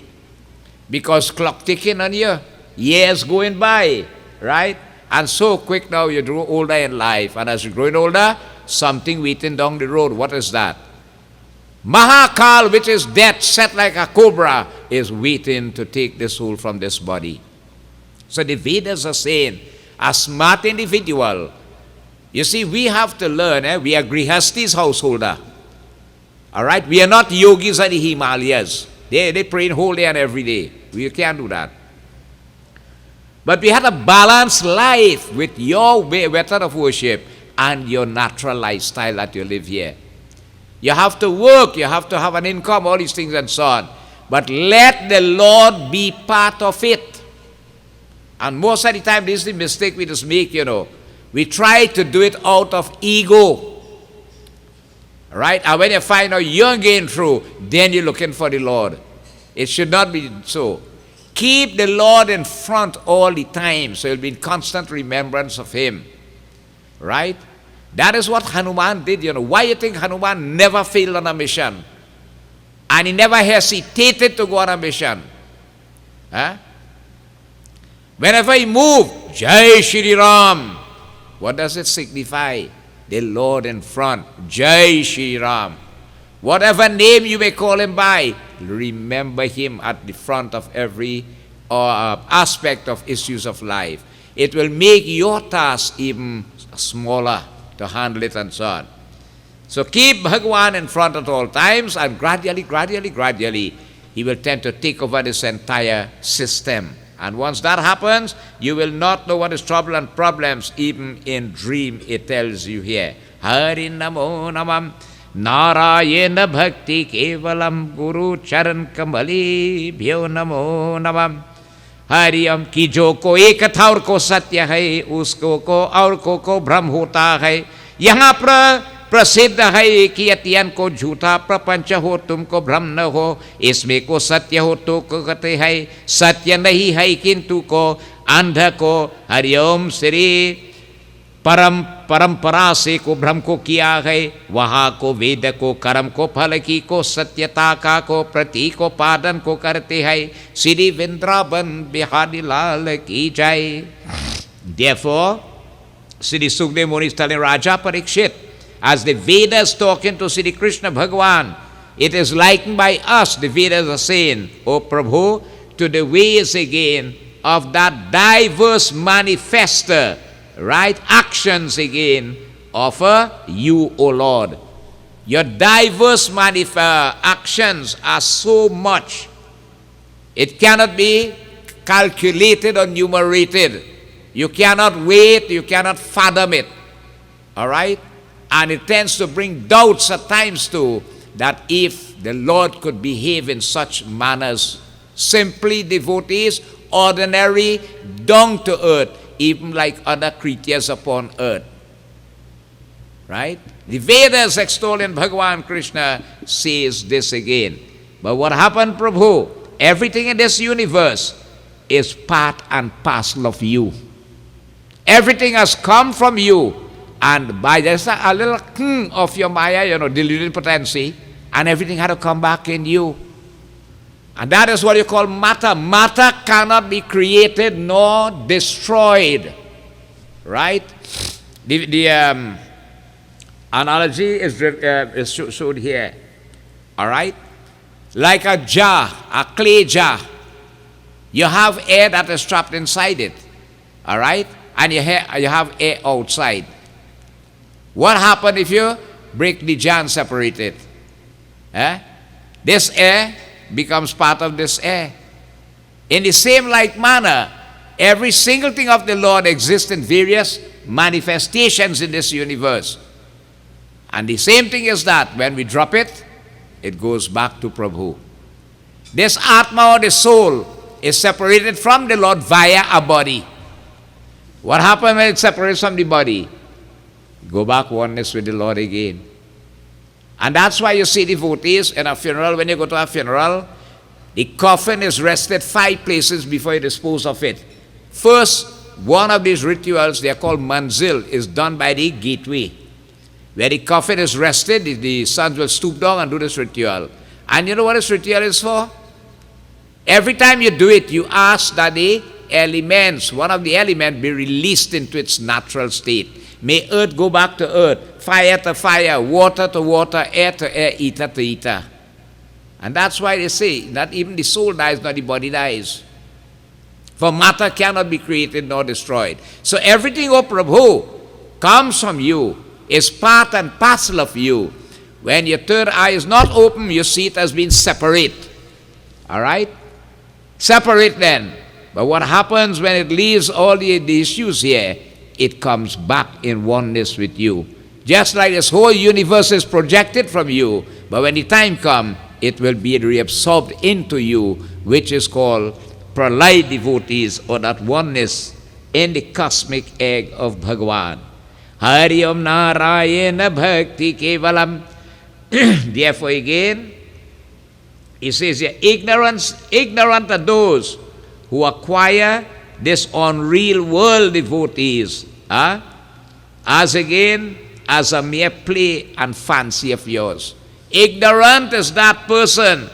Because clock ticking on you, years going by, right? And so quick now you grow older in life. And as you're growing older, something waiting down the road. What is that? Mahakal, which is death, set like a cobra, is waiting to take the soul from this body. So the Vedas are saying, a smart individual, you see, we have to learn, we are Grihastis householder. All right? We are not yogis at the Himalayas. They pray whole day and every day. We can't do that. But we had a balanced life with your method of worship and your natural lifestyle that you live here. You have to work, you have to have an income, all these things and so on. But let the Lord be part of it. And most of the time, this is the mistake we just make, We try to do it out of ego. Right? And when you find out you're getting through, then you're looking for the Lord. It should not be so. Keep the Lord in front all the time, so you'll be in constant remembrance of Him. Right? That is what Hanuman did, Why you think Hanuman never failed on a mission? And he never hesitated to go on a mission. Huh? Whenever he moved, Jai Shri Ram. What does it signify? The Lord in front. Jai Shri Ram. Whatever name you may call Him by, remember Him at the front of every aspect of issues of life. It will make your task even smaller to handle it and so on. So keep Bhagwan in front at all times, and gradually, He will tend to take over this entire system. And once that happens, you will not know what is trouble and problems. Even in dream, it tells you here. Hari Namo Namam Narayana Bhakti Kevalam Guru Charan Kamali Bhyo Namo Namam Hari Om ki jo ko ek tha aur ko satya hai, usko ko aur ko भ्रम होता है. यहाँ पर प्रसिद्ध है कि अत्यंत को झूठा प्रपंच हो, तुमको भ्रम न हो. इसमें को सत्य हो तो को कहते हैं सत्य नहीं है, किंतु को अंध को हरिओम श्री परंपरा से को भ्रम को किया है. वहाँ को वेद को कर्म को फल की को सत्यता का को प्रतीक को पादन को करते हैं. श्री वृंदावन बिहारी लाल की जय. Therefore, Sri Sukdev Muni is telling Raja Parikshit, as the Vedas talking to Sri Krishna Bhagavan, it is likened by us, the Vedas are saying, O Prabhu, to the ways again of that diverse manifester, right, actions again of you, O Lord. Your diverse actions are so much, it cannot be calculated or numerated. You cannot wait, you cannot fathom it. All right? And it tends to bring doubts at times too, that if the Lord could behave in such manners, simply devotees, ordinary, down to earth, even like other creatures upon earth. Right? The Vedas extolling Bhagavan Krishna says this again. But what happened, Prabhu? Everything in this universe is part and parcel of you. Everything has come from you, and by just a little of your Maya, deluded potency, and everything had to come back in you. And that is what you call matter. Matter cannot be created nor destroyed. Right? The analogy is showed here. All right? Like a jar, a clay jar. You have air that is trapped inside it. All right? And you have air outside. What happens if you break the jar and separate it? This air becomes part of this air. In the same like manner, every single thing of the Lord exists in various manifestations in this universe. And the same thing is that when we drop it, it goes back to Prabhu. This Atma or the soul is separated from the Lord via a body. What happens when it separates from the body? Go back oneness with the Lord again. And that's why you see devotees in a funeral. When you go to a funeral, the coffin is rested 5 places before you dispose of it. First, one of these rituals, they are called manzil, is done by the gateway. Where the coffin is rested, the sons will stoop down and do this ritual. And you know what this ritual is for? Every time you do it, you ask that the elements, one of the elements, be released into its natural state. May earth go back to earth, fire to fire, water to water, air to air, ether to ether. And that's why they say that even the soul dies, not the body dies. For matter cannot be created nor destroyed. So everything, O Prabhu, comes from you, is part and parcel of you. When your third eye is not open, you see it as being separate. All right? Separate then. But what happens when it leaves all the issues here? It comes back in oneness with you. Just like this whole universe is projected from you, but when the time comes, it will be reabsorbed into you, which is called pralay devotees, or that oneness in the cosmic egg of Bhagavan. Hari Om Narayana Bhakti Kevalam. Therefore again, he says here, ignorant are those who acquire this unreal world devotees, as a mere play and fancy of yours. Ignorant is that person,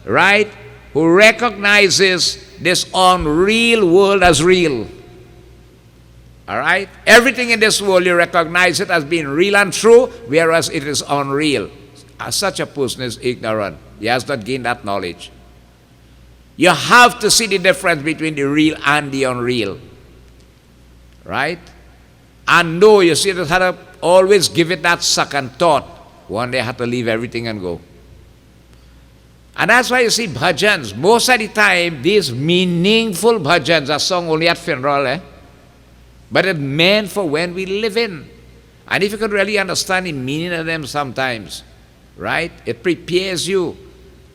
right, who recognizes this unreal world as real. All right? Everything in this world, you recognize it as being real and true, whereas it is unreal. Such a person is ignorant. He has not gained that knowledge. You have to see the difference between the real and the unreal. Right? And know, you see, that had to always give it that second thought. One day I had to leave everything and go. And that's why you see bhajans. Most of the time, these meaningful bhajans are sung only at funeral, but it's meant for when we live in. And if you could really understand the meaning of them sometimes, right, it prepares you.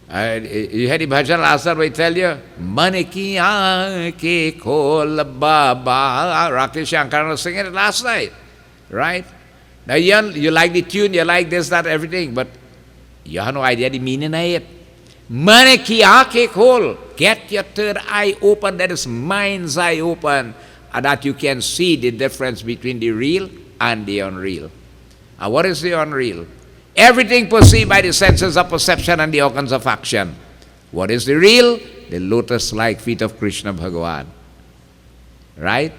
You had the bhajan last night, I tell you, Mane ki aanke khol baba. Rakesh Shankar was singing it last night, right? Now you like the tune, you like this, that, everything, but you have no idea the meaning of it. Mane ki aanke khol. Get your third eye open, that is mind's eye open, and that you can see the difference between the real and the unreal. And what is the unreal? Everything perceived by the senses of perception and the organs of action. What is the real? The lotus-like feet of Krishna Bhagavan. Right?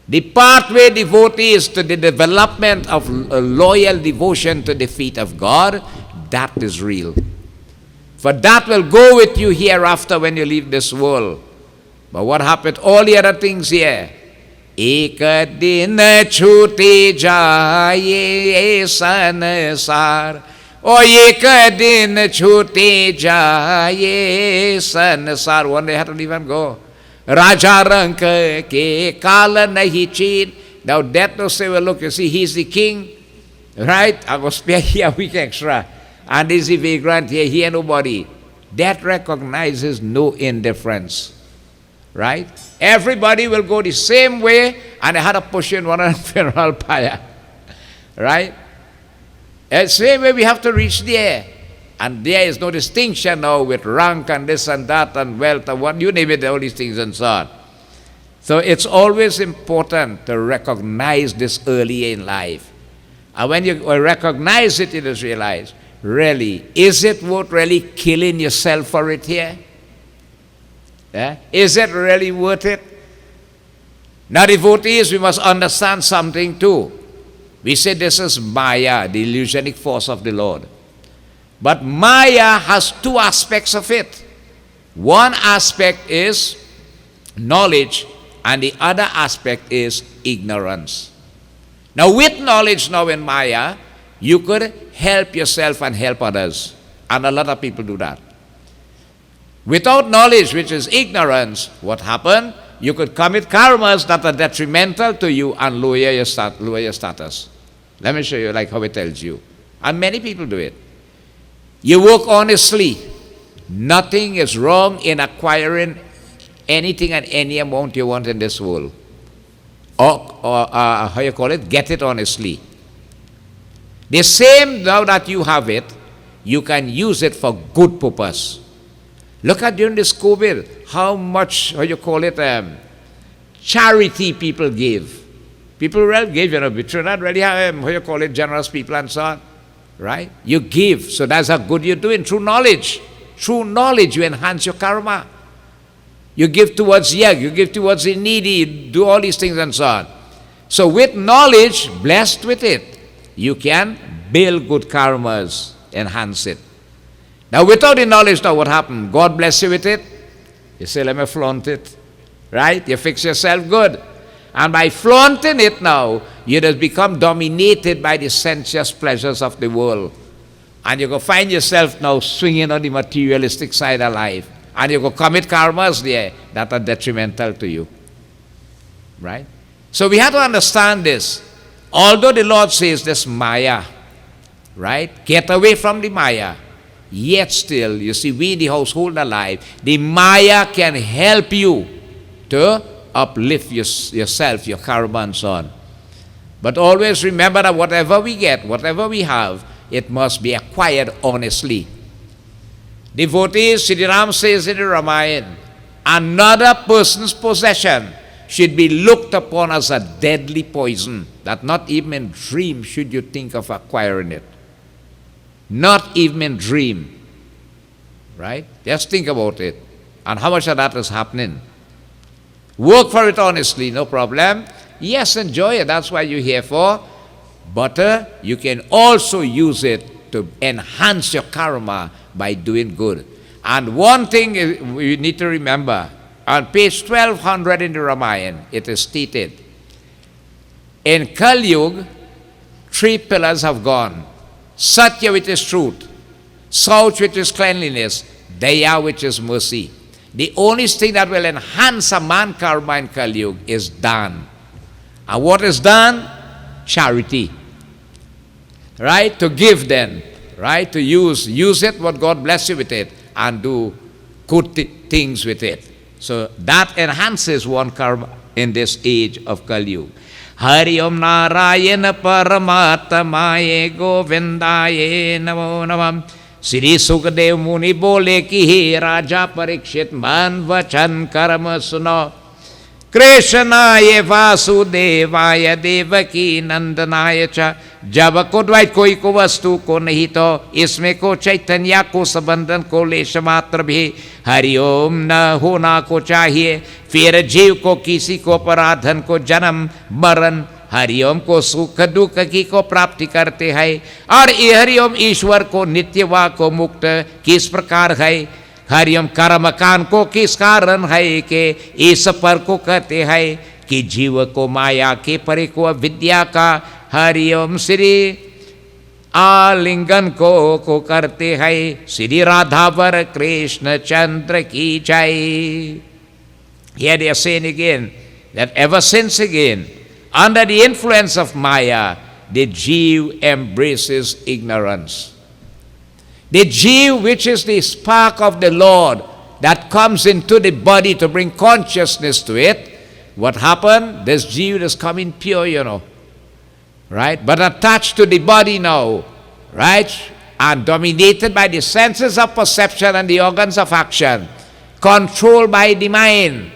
The pathway devotees to the development of a loyal devotion to the feet of God, that is real. For that will go with you hereafter when you leave this world. But what happened? All the other things here. Ek din chute jaye sansar. O ek din chute jaye sansar. One day I had to leave and go. Raja rank ke kala nahi cheen. Now death will say, well, look, you see, he's the king, right? I will spare here a week extra. And this is the vagrant here, he and nobody. Death recognizes no indifference. Right? Everybody will go the same way, and they had to push in one funeral pyre. Right? And same way we have to reach there. And there is no distinction now with rank and this and that and wealth and what, you name it, all these things and so on. So it's always important to recognize this early in life. And when you recognize it, you just realize, really, is it worth really killing yourself for it here? Is it really worth it? Now, devotees, we must understand something too. We say this is Maya, the illusionic force of the Lord. But Maya has 2 aspects of it. One aspect is knowledge, and the other aspect is ignorance. Now, with knowledge now in Maya, you could help yourself and help others. And a lot of people do that. Without knowledge, which is ignorance, what happened? You could commit karmas that are detrimental to you and lower your status. Let me show you like how it tells you. And many people do it. You work honestly. Nothing is wrong in acquiring anything and any amount you want in this world. Or how you call it? Get it honestly. The same, now that you have it, you can use it for good purpose. Look at during this COVID, how much, charity people give. People really give, but you're not really, generous people and so on. Right? You give, so that's how good you're doing, through knowledge. Through knowledge, you enhance your karma. You give towards you give towards the needy, you do all these things and so on. So with knowledge, blessed with it, you can build good karmas, enhance it. Now without the knowledge, now what happened? God bless you with it. You say, let me flaunt it. Right? You fix yourself good. And by flaunting it now, you just become dominated by the sensuous pleasures of the world. And you go find yourself now swinging on the materialistic side of life. And you go commit karmas there that are detrimental to you. Right? So we have to understand this. Although the Lord says this Maya, right? Get away from the Maya. Yet still, you see, we in the household alive, the Maya can help you to uplift yourself, your karma and so on. But always remember that whatever we get, whatever we have, it must be acquired honestly. Devotees, Sri Ram says in the Ramayana, another person's possession should be looked upon as a deadly poison, that not even in dream should you think of acquiring it. Not even in dream. Right? Just think about it. And how much of that is happening. Work for it honestly, no problem. Yes, enjoy it. That's what you're here for. But you can also use it to enhance your karma by doing good. And one thing we need to remember, on page 1200 in the Ramayana, it is stated, in Kali Yuga, 3 pillars have gone. Satya, which is truth. Sauch, which is cleanliness. Daya, which is mercy. The only thing that will enhance a man's karma in Kali Yuga is dan. And what is dan? Charity. Right? To give then. Right? To use it, what God bless you with it, and do good things with it. So that enhances one karma in this age of Kali Yuga. Hari Om Narayana Paramatamaye Govindaye Namo Namam. Sri Sukadev Muni bole ki he Raja Parikshit man vachan karma suno. Krishnaya Vasudevaya Devaki Nandanaya cha. जब कुदवाई कोई को वस्तु को नहीं तो इसमें को चैतन्य को संबंधन को लेश मात्र भी हरिओम न होना को चाहिए फिर जीव को किसी को पराधन को जन्म मरण हरिओम को सुख दुख की को प्राप्ति करते हैं और ये हरिओम ईश्वर को नित्यवा को मुक्त किस प्रकार है हरिओम कर्म कान को किस कारण है कि इस पर को कहते हैं कि जीव को माया के परे को विद्या का हरिओम श्री आलिंगन को करते हैं श्री राधावर कृष्ण चंद्र की जय. Here they are saying again that ever since again, under the influence of Maya, the Jew embraces ignorance. The Jew, which is the spark of the Lord that comes into the body to bring consciousness to it, what happened? This Jew is coming pure, right? But attached to the body now, right? And dominated by the senses of perception and the organs of action, controlled by the mind,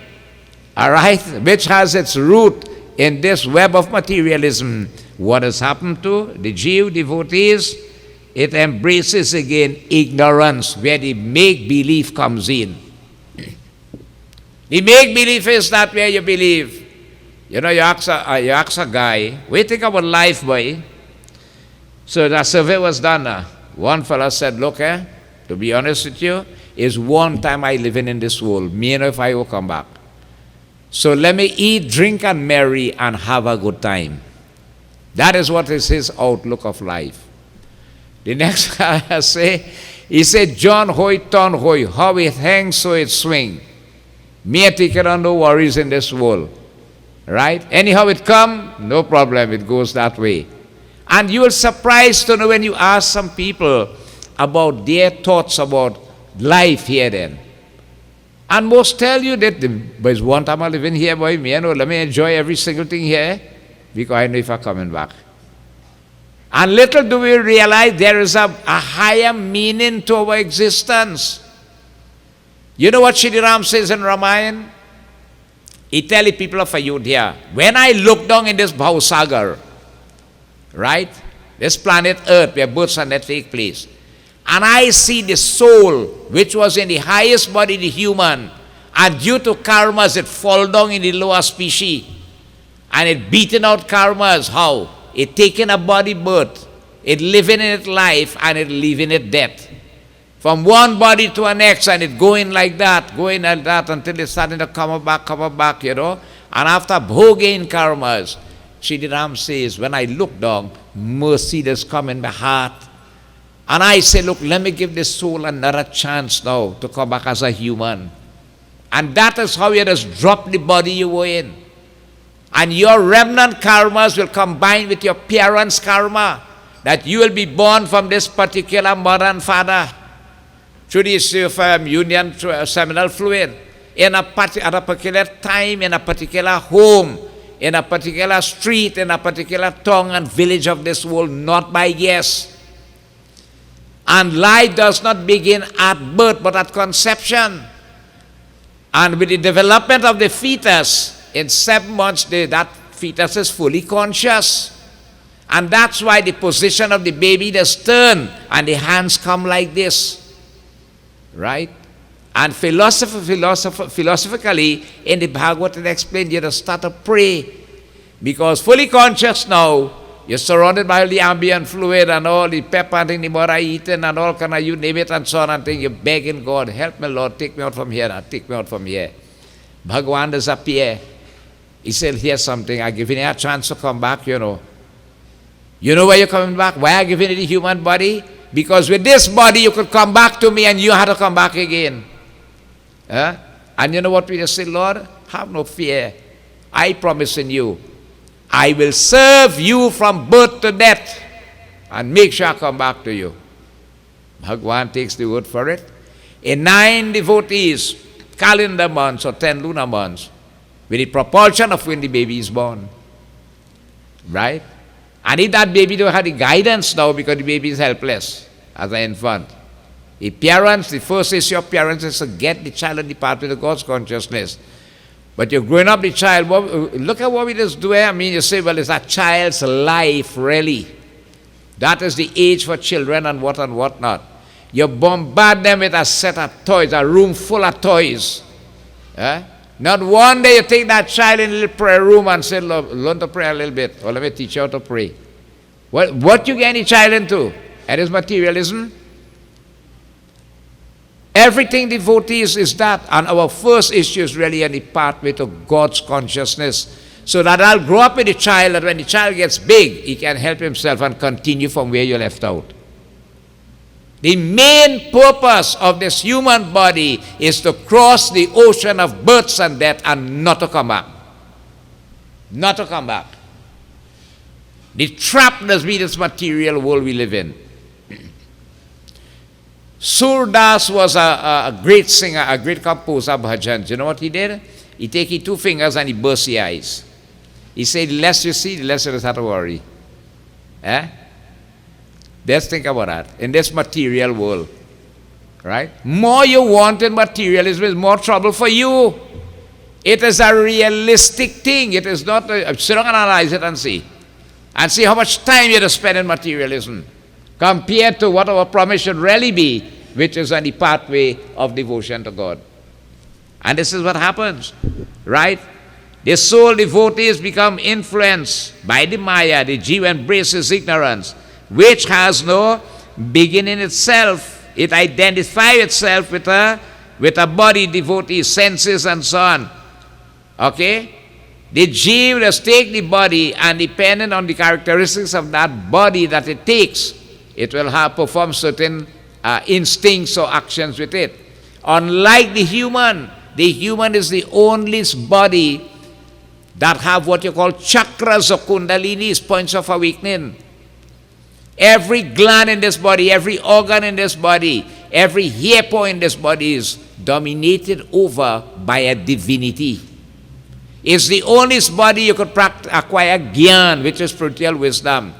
all right? Which has its root in this web of materialism. What has happened to the Jew devotees? It embraces again ignorance, where the make-believe comes in. The make-believe is not where you believe. You ask a guy, what do you think about life, boy? So the survey was done. One fellow said, look, to be honest with you, is one time I living in this world. Me and if I will come back. So let me eat, drink, and marry, and have a good time. That is what is his outlook of life. The next guy he said, John Hoy, Ton Hoy, how it hangs, so it swing. Me take it on no worries in this world. Right? Anyhow it come, no problem, it goes that way. And you will surprised to know when you ask some people about their thoughts about life here then. And most tell you that, but one time I live in here, boy, let me enjoy every single thing here, because I know if I'm coming back. And little do we realize there is a higher meaning to our existence. You know what Shri Ram says in Ramayana? He tells the people of Ayodhya, when I look down in this Bhausagar, right, this planet Earth where births and death take place, and I see the soul which was in the highest body, the human, and due to karmas it fall down in the lower species, and it beaten out karmas. How? It taking a body birth, it living in its life, and it living its death. From one body to the next, and it going like that until it's starting to come back, you know. And after bhoging karmas, Shri Ram says, when I look down, mercy does come in my heart. And I say, look, let me give this soul another chance now to come back as a human. And that is how you just drop the body you were in. And your remnant karmas will combine with your parents' karma, that you will be born from this particular mother and father through this union seminal fluid at a particular time, in a particular home, in a particular street, in a particular town and village of this world, not by guess. And life does not begin at birth but at conception. And with the development of the fetus, in 7 months that fetus is fully conscious. And that's why the position of the baby does turn and the hands come like this. Right? And philosophically, in the Bhagavad it explained you just start to pray. Because fully conscious now, you're surrounded by all the ambient fluid and all the pepper and the more I eating and all kind of, you name it and so on and thing. You're begging God, help me Lord, take me out from here now, take me out from here. Bhagavan does appear. He said, here's something, I'm giving you a chance to come back, you know. You know why you're coming back? Why I'm giving you the human body? Because with this body you could come back to me and you had to come back again. And you know what we just say, Lord, have no fear. I promise in you, I will serve you from birth to death and make sure I come back to you. Bhagavan takes the word for it. In 9 devotees, calendar months or 10 lunar months, with the propulsion of when the baby is born. Right? And if that baby don't have the guidance now because the baby is helpless as an infant. If parents, the first issue of parents is to get the child on the pathway to God's consciousness. But you're growing up the child, look at what we just do here. I mean, you say, well, it's a child's life, really. That is the age for children and what not. You bombard them with a set of toys, a room full of toys. Not one day you take that child in a little prayer room and say, learn to pray a little bit, or let me teach you how to pray. What you get any child into? It is materialism. Everything devotees is that, and our first issue is really on the pathway to God's consciousness. So that I'll grow up with the child, that when the child gets big, he can help himself and continue from where you left out. The main purpose of this human body is to cross the ocean of births and death and not to come back. Not to come back. The trap does be this material world we live in. Surdas was a great singer, a great composer of bhajans. You know what he did? He take his 2 fingers and he burst the eyes. He said, the less you see, the less you have to worry. Let's think about that. In this material world, right? More you want in materialism is more trouble for you. It is a realistic thing. It is not, sit down and analyze it and see. And see how much time you have to spend in materialism compared to what our promise should really be, which is on the pathway of devotion to God. And this is what happens, right? The soul devotees become influenced by the Maya. The Jiva embraces ignorance, which has no beginning itself. It identifies itself with a body, devotee, senses, and so on. Okay? The Jiva does take the body, and depending on the characteristics of that body that it takes, it will perform certain instincts or actions with it. Unlike the human is the only body that have what you call chakras or kundalinis, points of awakening. Every gland in this body, every organ in this body, every hair point in this body is dominated over by a divinity. It's the only body you could acquire gyan, which is spiritual wisdom.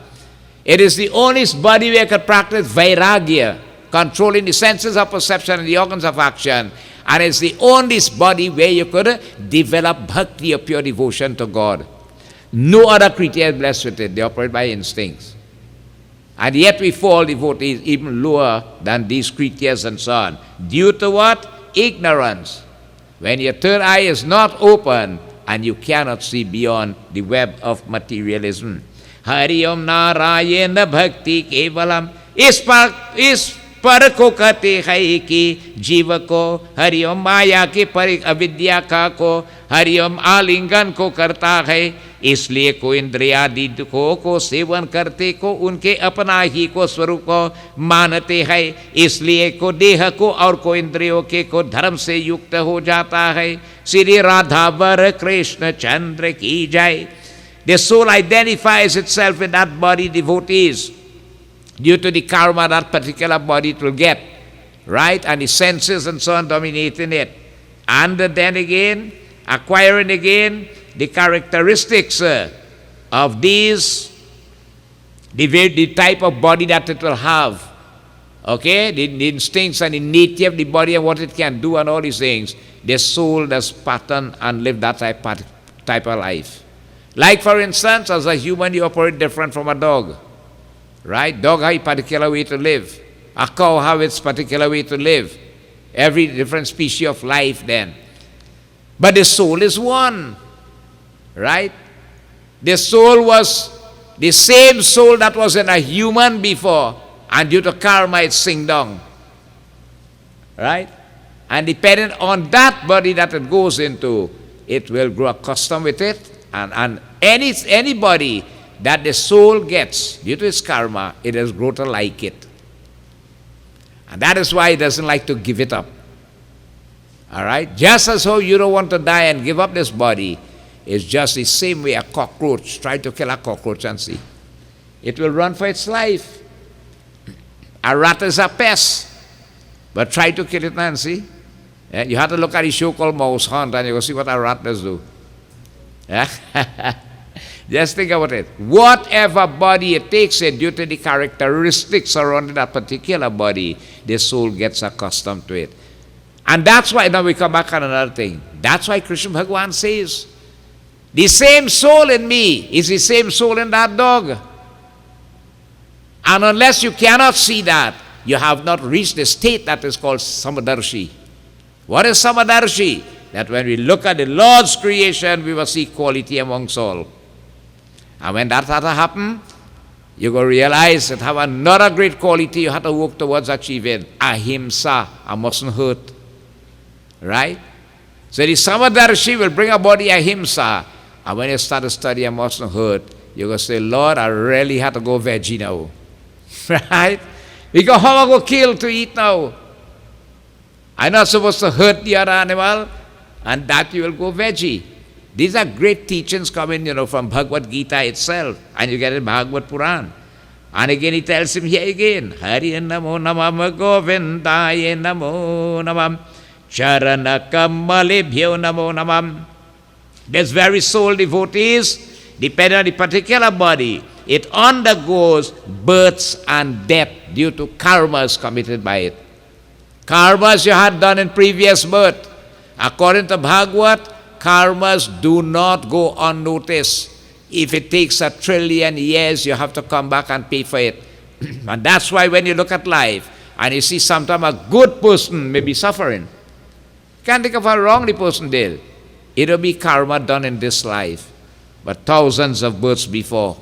It is the only body where you can practice vairagya, controlling the senses of perception and the organs of action. And it's the only body where you could develop bhakti or pure devotion to God. No other creature is blessed with it. They operate by instincts. And yet we fall devotees even lower than these creatures and so on. Due to what? Ignorance. When your third eye is not open and you cannot see beyond the web of materialism. Hari Om Narayana Bhakti Kevalam. इस पर को कहते हैं कि जीव को हरि ओम माया के पर अविद्या का को हरि ओम आलिंगन को करता है, इसलिए को इंद्रियादि दुखों को सेवन करते को उनके अपना ही को स्वरूप को मानते हैं, इसलिए को देह को और को इंद्रियों के को धर्म से युक्त हो जाता है। श्री राधा वर कृष्ण चंद्र की जय। The soul identifies itself with that body, devotees, due to the karma that particular body it will get, right? And the senses and so on dominating it. And then again, acquiring again the characteristics of these, the type of body that it will have, okay? The instincts and the nature of the body and what it can do and all these things. The soul does pattern and live that type of life. Like for instance, as a human you operate different from a dog. Right? Dog have a particular way to live. A cow have its particular way to live. Every different species of life then. But the soul is one. Right? The soul was the same soul that was in a human before, and due to karma it sink down. Right? And depending on that body that it goes into, it will grow accustomed with it. And anybody that the soul gets due to its karma, it has grown to like it. And that is why it doesn't like to give it up. All right? Just as how you don't want to die and give up this body, it's just the same way a cockroach, try to kill a cockroach and see. It will run for its life. A rat is a pest, but try to kill it and see. Yeah? You have to look at a show called Mouse Hunt and you will see what a rat does do. Yeah? Just think about it. Whatever body it takes it, due to the characteristics surrounding that particular body, the soul gets accustomed to it. And that's why, now we come back on another thing. That's why Krishna Bhagavan says, the same soul in me is the same soul in that dog. And unless you cannot see that, you have not reached the state that is called Samadarshi. What is Samadarshi? That when we look at the Lord's creation, we will see quality amongst all. And when that has to happen, you will realize that have another great quality you have to work towards achieving. Ahimsa, I mustn't hurt. Right? So the Samadarshi will bring a body ahimsa. And when you start to study I mustn't hurt, you're going to say, Lord, I really have to go veggie now. Right? Because how am I going to kill to eat now? I'm not supposed to hurt the other animal, and that you will go veggie. These are great teachings coming, from Bhagavad Gita itself, and you get it in Bhagavad Puran. And again he tells him here again, Hari Namo Namam Govindaya Namo Namam Charana Kamalebhyo Namo Namam. This very soul, devotees, depending on the particular body, it undergoes births and death due to karmas committed by it. Karmas you had done in previous birth. According to Bhagavad, karmas do not go unnoticed. If it takes 1 trillion years, you have to come back and pay for it. And that's why when you look at life, and you see sometimes a good person may be suffering, can't think of how wrong the person did. It will be karma done in this life, but thousands of births before.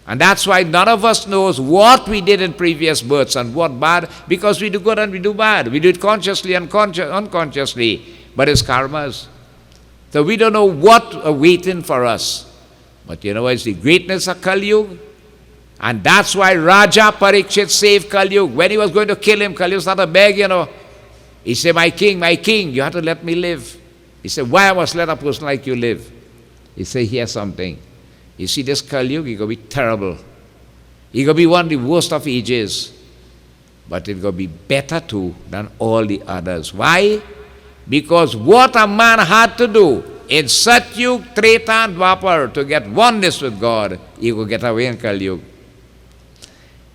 And that's why none of us knows what we did in previous births and what bad, because we do good and we do bad. We do it consciously and unconsciously, but it's karmas. So we don't know what are waiting for us. But it's the greatness of Kali Yuga. And that's why Raja Parikshit saved Kali Yuga. When he was going to kill him, Kali Yuga started to beg, He said, my king, you have to let me live. He said, why I must let a person like you live? He said, here's something. You see, this Kali Yuga, it's going to be terrible. It's going to be one of the worst of ages. But it's going to be better too than all the others. Why? Because what a man had to do in Satyug, Treta and Dwapar to get oneness with God, he will get away in Kali Yuga.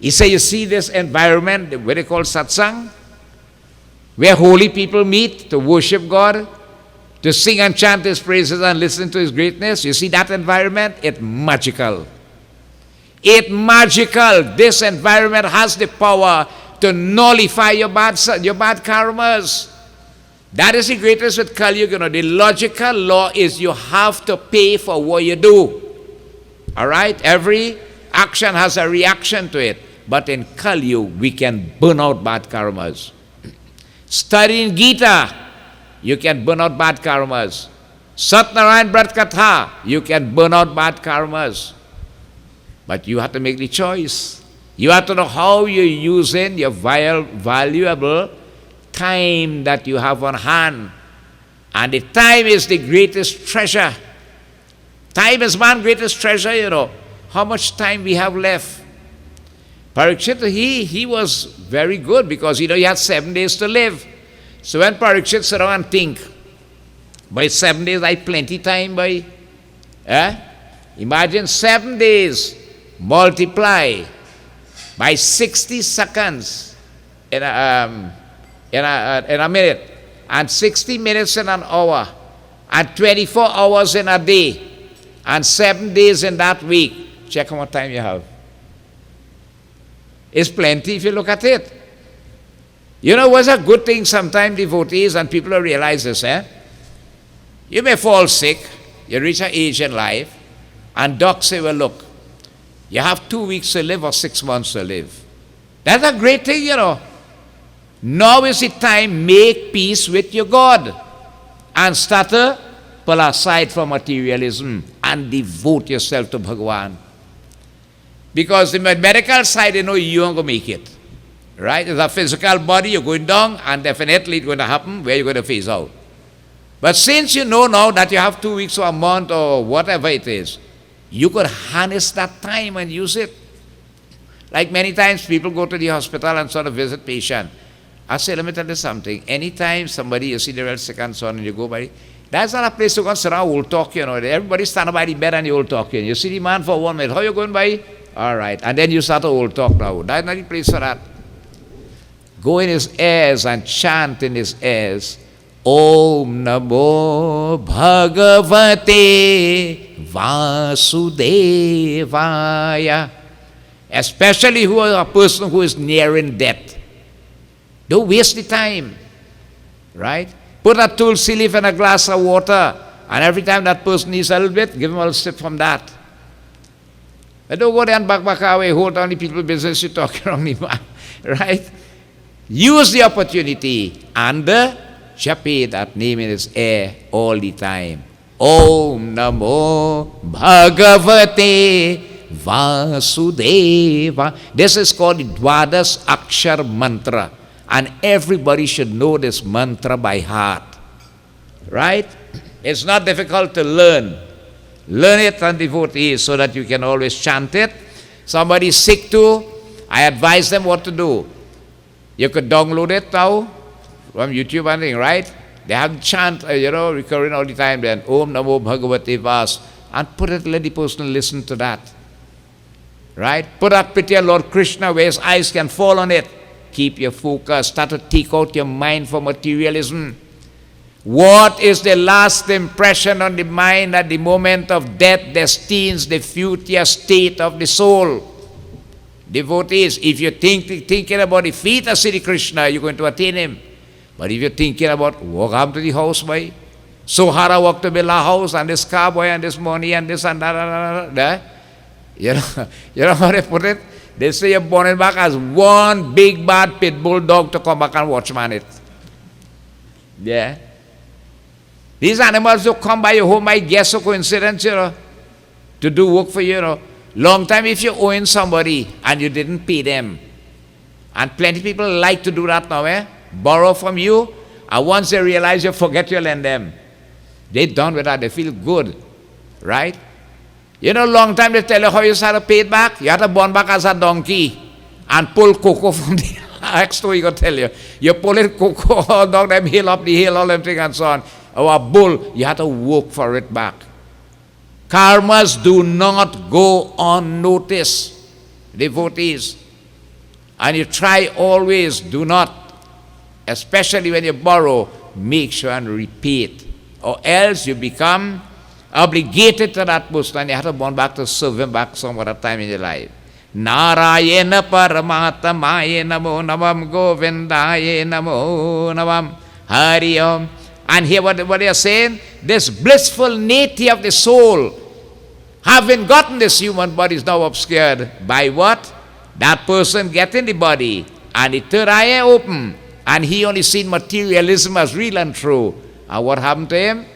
He said, you see this environment, what they call satsang, where holy people meet to worship God, to sing and chant His praises and listen to His greatness. You see that environment? It's magical. It's magical. This environment has the power to nullify your bad karmas. That is the greatest with Kali Yuga. The logical law is you have to pay for what you do. All right? Every action has a reaction to it. But in Kali Yuga, we can burn out bad karmas. Studying Gita, you can burn out bad karmas. Satnarayan Brat Katha, you can burn out bad karmas. But you have to make the choice. You have to know how you're using your valuable time that you have on hand. And the time is the greatest treasure. Time is man's greatest treasure, you know. How much time we have left? Parikshit, he was very good because, he had 7 days to live. So when Parikshit sat down and think, by 7 days I have plenty time, boy. Imagine 7 days multiply by 60 seconds in a minute, and 60 minutes in an hour, and 24 hours in a day, and 7 days in that week. Check how much time you have. It's plenty if you look at it. You know what's a good thing sometimes, devotees, and people don't realize this, You may fall sick, you reach an age in life, and doc say, well, look, you have 2 weeks to live or 6 months to live. That's a great thing, Now is the time, make peace with your God and start to pull aside from materialism and devote yourself to Bhagavan. Because the medical side, you aren't going to make it. Right? It's a physical body, you're going down, and definitely it's going to happen where you're going to phase out. But since you know now that you have 2 weeks or a month or whatever it is, you could harness that time and use it. Like many times people go to the hospital and sort of visit patient. I say, let me tell you something. Anytime somebody, you see they're sick and so on, and you go by, that's not a place to go and sit down, we'll talk, Everybody stand by the bed and you'll talk. You see the man for 1 minute. How you going by? All right. And then you start to old talk now. That's not the place for that. Go in his ears and chant in his ears. Om Namo Bhagavate Vasudevaya. Especially who is a person who is nearing death. Don't waste the time. Right? Put a tulsi leaf in a glass of water, and every time that person needs a little bit, give him a little sip from that. But don't go there and back away, hold on the people business, you talking wrong, right? Use the opportunity and jape that name in his air all the time. Om Namo Bhagavate Vasudeva. This is called the Dwadas Akshar Mantra. And everybody should know this mantra by heart. Right? It's not difficult to learn. Learn it and devotees so that you can always chant it. Somebody sick too, I advise them what to do. You could download it now from YouTube and thing, right? They have chant, recurring all the time then. Om Namo Bhagavate Vas. And put it, let the person listen to that. Right? Put that picture Lord Krishna where his eyes can fall on it. Keep your focus. Start to take out your mind from materialism. What is the last impression on the mind at the moment of death destines the future state of the soul? Devotees, if you're thinking about the feet of Sri Krishna, you're going to attain him. But if you're thinking about walk up to the house, boy, so hard I walk to Birla house, and this car, boy, and this money, and this and that, you know how they put it? They say you're born back as one big bad pit bull dog to come back and watchman it. Yeah. These animals who come by your home, I guess a coincidence, to do work for you, Long time if you owing somebody and you didn't pay them. And plenty of people like to do that now, Borrow from you, and once they realize you forget you lend them. They're done with that, they feel good. Right? Long time they tell you how you start to pay it back. You have to born back as a donkey and pull cocoa from the next story going to tell you. You pull it cocoa down them hill, up the hill, all them thing and so on. Or a bull, you have to work for it back. Karmas do not go unnoticed. Devotees. And you try always, do not, especially when you borrow, make sure and repeat, or else you become obligated to that person and you have to go back to serve him back some other time in your life. Narayana Paramatamaye Namo Namam Govindaye Namo Namam Hari Om. And here what they are saying, this blissful nature of the soul, having gotten this human body, is now obscured by what? That person getting the body and the third eye open, and he only seen materialism as real and true. And what happened to him?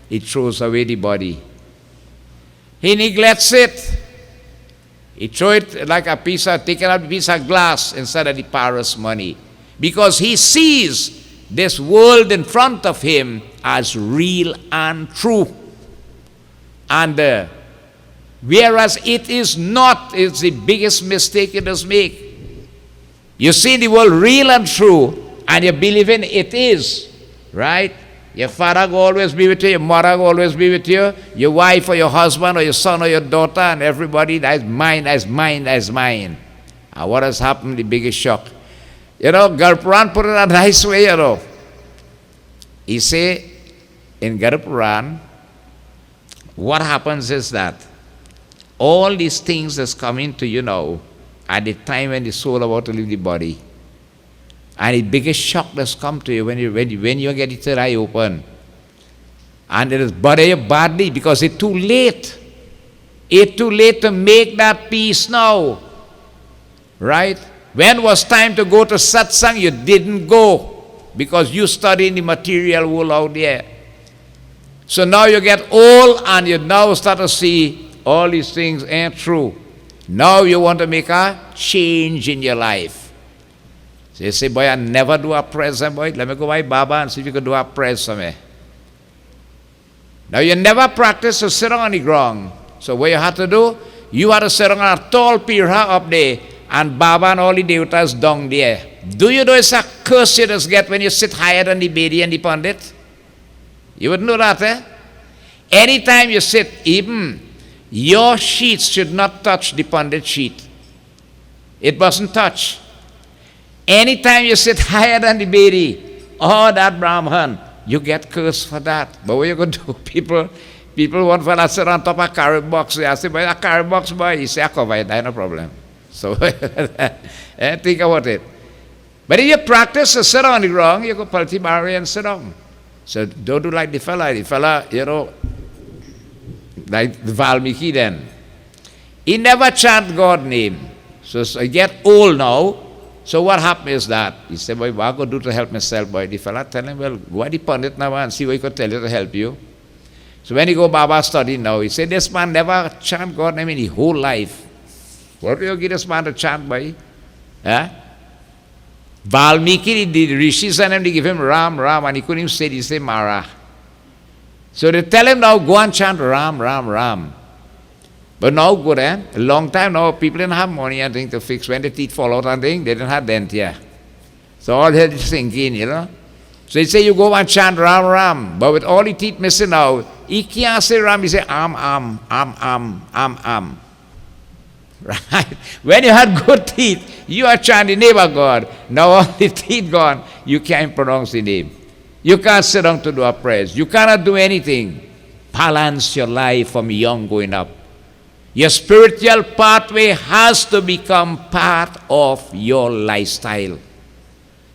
He throws away the body. He neglects it. He throws it like a piece of, taking out a piece of glass instead of the Paris money. Because he sees this world in front of him as real and true. And whereas it is not, it's the biggest mistake you just make. You see the world real and true, and you believe in it is, right? Your father will always be with you, your mother will always be with you, your wife or your husband or your son or your daughter, and everybody, that's mine, that's mine, that's mine. And what has happened, the biggest shock? You know, Garupuran put it a nice way, you know. He say, in Garupuran, what happens is that all these things that's coming to you now at the time when the soul about to leave the body. And the biggest shock that's come to you when you get the third eye open. And it is bother you badly because it's too late. It's too late to make that peace now. Right? When was time to go to satsang, you didn't go because you study in the material world out there. So now you get old and you now start to see all these things ain't true. Now you want to make a change in your life. So you say, boy, I never do a present, boy. Let me go by Baba and see if you can do a press for me. Now you never practice to sit on the ground. So what you have to do, you have to sit on a tall pirha up there and Baba and all the devatas down there. Do you know it's a curse you just get when you sit higher than the Bedi and the Pandit? You wouldn't know that, eh? Anytime you sit, even your sheets should not touch the Pandit sheet. It mustn't touch. Anytime you sit higher than the Bedi or that Brahman, you get cursed for that. But what are you going to do? People want to sit on top of a carry box. I say, boy, a carry box, boy. He say, I cover it, no problem. So think about it. But if you practice to sit on the ground, you go Palti Bari and sit down. So don't do like the fella. The fella, you know, like the Valmiki then. He never chant God's name. So he get old now. So what happened is that he said, boy, what I go do to help myself, boy? The fella tell him, well, go to the Pandit now and see what he could tell you to help you. So when he go Baba study now, he said, this man never chant God's name in his whole life. What do you give this man to chant, boy? Huh? Valmiki, the rishis and him, they give him Ram, Ram, and he couldn't even say, he said Mara. So they tell him now, go and chant Ram, Ram, Ram. But now good, eh? A long time now, people didn't have money and things to fix. When the teeth fall out and things, they didn't have dentia. So all they had to sink in, you know. So he say, you go and chant Ram, Ram. But with all the teeth missing out, he can't say Ram, he say Am. Right? When you had good teeth, you are chanting the name of God. Now all the teeth gone, you can't pronounce the name. You can't sit down to do a prayer. You cannot do anything. Balance your life from young going up. Your spiritual pathway has to become part of your lifestyle.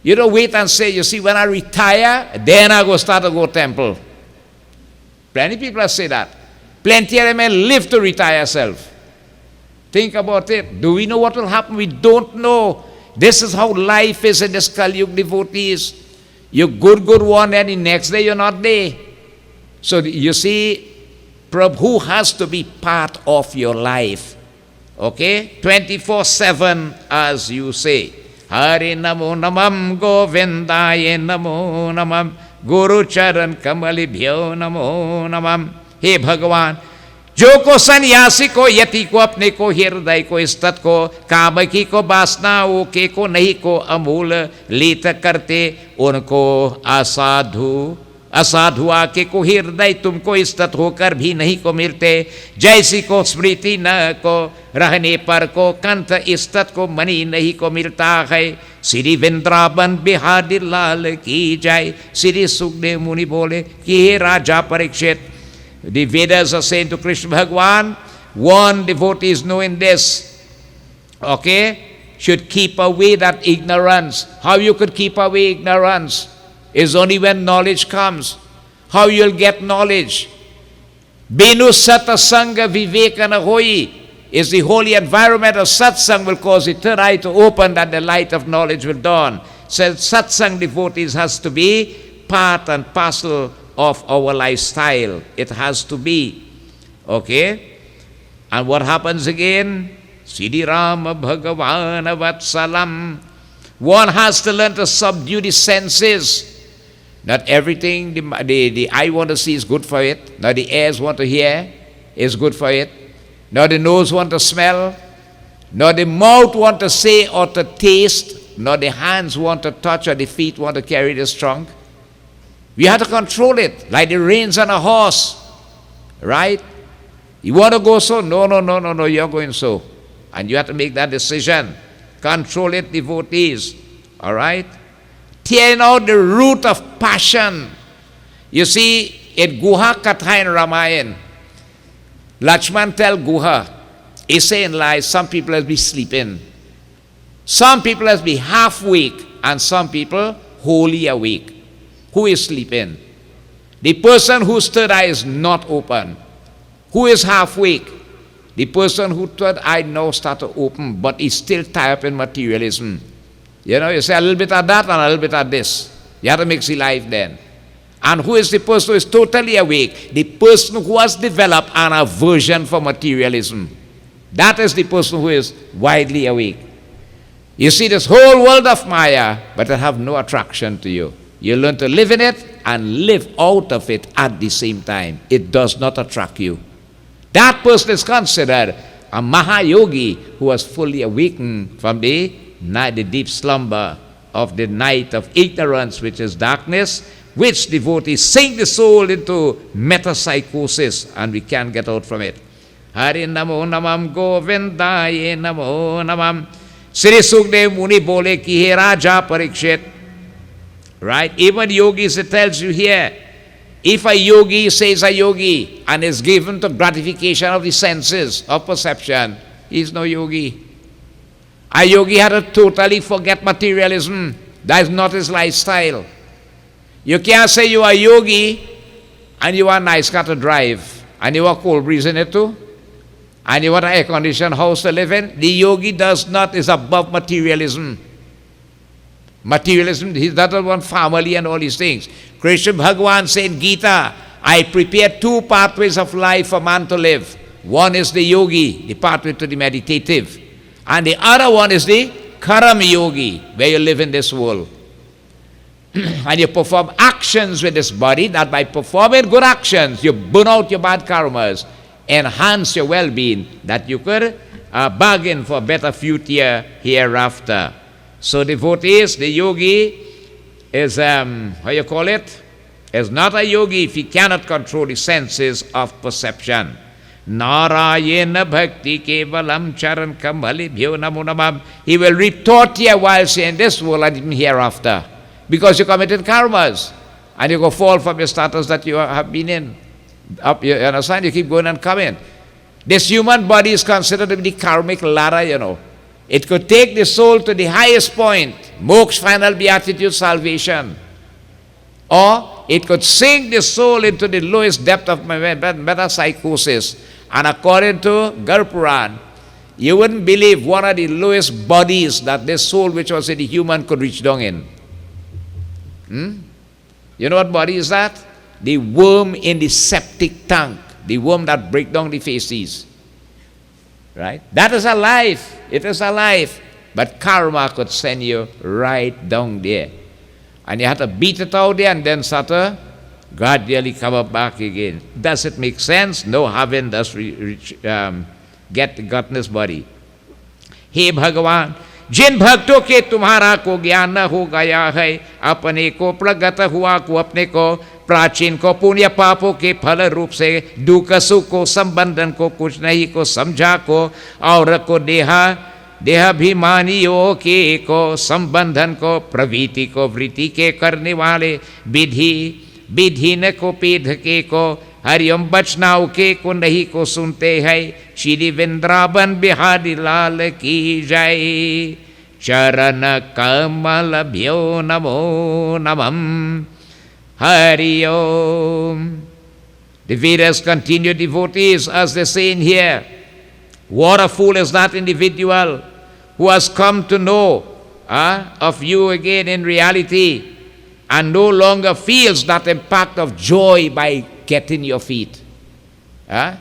You don't wait and say, you see, when I retire, then I go start to go temple. Plenty of people say that. Plenty of them live to retire self. Think about it. Do we know what will happen? We don't know. This is how life is in this Kali Yuga, devotees. You're good one, and the next day you're not there. So you see, Prabhu has to be part of your life. Okay? 24/7, as you say. Hari Namo Namam Govindaye Namo Namam Guru Charan Kamalibhyo Namo Namam. Hey Bhagavan, जो को सन्यासी को यति को अपने को हृदय को स्थित को कामकी को वासनाओं के को नहीं को अमूल लीत करते उनको असाधु असाधुआ के को हृदय तुमको स्तत होकर भी नहीं को मिलते, जैसी को स्मृति न को रहने पर को कंठ स्तत को मनी नहीं को मिलता है। श्री वृंदावन बिहारी लाल की जय। श्री सुखदेव मुनि बोले कि हे राजा Parikshit, the Vedas are saying to Krishna Bhagwan, one devotee is knowing this, okay, should keep away that ignorance. How you could keep away ignorance is only when knowledge comes. How you'll get knowledge? Benu satsanga vivekana hoi is the holy environment of satsang will cause the third eye to open that the light of knowledge will dawn. So satsang devotees has to be part and parcel of our lifestyle. It has to be. Okay? And what happens again? Siddhi Rama Bhagavana Vatsalam. One has to learn to subdue the senses. Not everything the eye want to see is good for it. Not the ears want to hear is good for it. Not the nose want to smell. Not the mouth want to say or to taste. Not the hands want to touch or the feet want to carry this trunk. We have to control it, like the reins on a horse, right? You want to go so? No, you're going so. And you have to make that decision. Control it, devotees, all right? Tearing out the root of passion. You see, in Guha Katha in Ramayana, Lakshman tell Guha, he say in life, some people has be sleeping. Some people has be half awake, and some people wholly awake. Who is sleeping? The person whose third eye is not open. Who is half awake? The person whose third eye now start to open, but is still tied up in materialism. You know, you say a little bit of that and a little bit of this. You have to mix the life then. And who is the person who is totally awake? The person who has developed an aversion for materialism. That is the person who is widely awake. You see this whole world of Maya, but it have no attraction to you. You learn to live in it and live out of it at the same time. It does not attract you. That person is considered a Mahayogi who was fully awakened from the deep slumber of the night of ignorance, which is darkness, which devotees sink the soul into metapsychosis, and we can't get out from it. Hari Namo Namam Govindaye Namo Namam. Sri Sukdev Muni bole ki he Raja Parikshit. Right? Even yogis, it tells you here, if a yogi says a yogi and is given to gratification of the senses of perception, he is no yogi. A yogi had to totally forget materialism. That is not his lifestyle. You can't say you are a yogi and you want a nice car to drive and you want cold breeze in it too and you want an air-conditioned house to live in. The yogi is above materialism. Materialism, he doesn't want family and all these things. Krishna Bhagavan said in Gita, I prepare two pathways of life for man to live. One is the yogi, the pathway to the meditative. And the other one is the karma yogi, where you live in this world. And you perform actions with this body, that by performing good actions, you burn out your bad karmas, enhance your well-being, that you could bargain for a better future hereafter. So devotees, the yogi is, is not a yogi if he cannot control the senses of perception. Narayana bhakti kevalam charan kamalibhyo namo namam. He will reap torture while in this world and even hereafter. Because you committed karmas. And you go fall from your status that you have been in. Up, you understand? You keep going and coming. This human body is considered to be the karmic ladder, you know. It could take the soul to the highest point, moksha, final beatitude, salvation. Or it could sink the soul into the lowest depth of metapsychosis. And according to Garpuran, you wouldn't believe one of the lowest bodies that this soul which was in the human could reach down in. You know what body is that? The worm in the septic tank. The worm that breaks down the feces. Right? That is a life. It is a life. But karma could send you right down there. And you have to beat it out there and then start to gradually come up back again. Does it make sense? No, heaven does gotten this body. Hey Bhagavan, जिन भक्तों के तुम्हारा को ज्ञान न हो गया है, अपने को प्रगट हुआ को अपने को प्राचीन को पुण्य पापों के फल रूप से दुख सुख को संबंधन को कुछ नहीं को समझा को और को देहाभिमानियों के को संबंधन को प्रवृत्ति को वृत्ति के करने वाले विधि न को पेध के को हरिओम बचनाओं के को नहीं को सुनते हैं। श्री वृंदावन बिहारी लाल की जय। चरण कमल भ्यो नमो नमः। Hari Om. The Vedas continue, devotees, as they say in here, what a fool is that individual who has come to know of you again in reality and no longer feels that impact of joy by getting your feet. A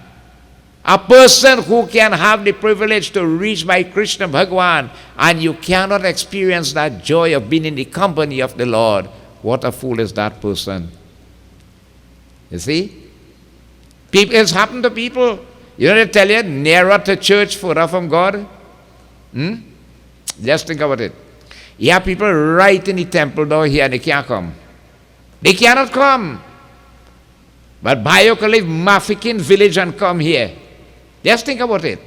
person who can have the privilege to reach by Krishna Bhagavan and you cannot experience that joy of being in the company of the Lord. What a fool is that person. You see? It's happened to people. You know, they tell you, nearer to church, further from God. Just think about it. You have people right in the temple door here and they can't come. They cannot come. But Bhayo can leave Mafikin village and come here. Just think about it.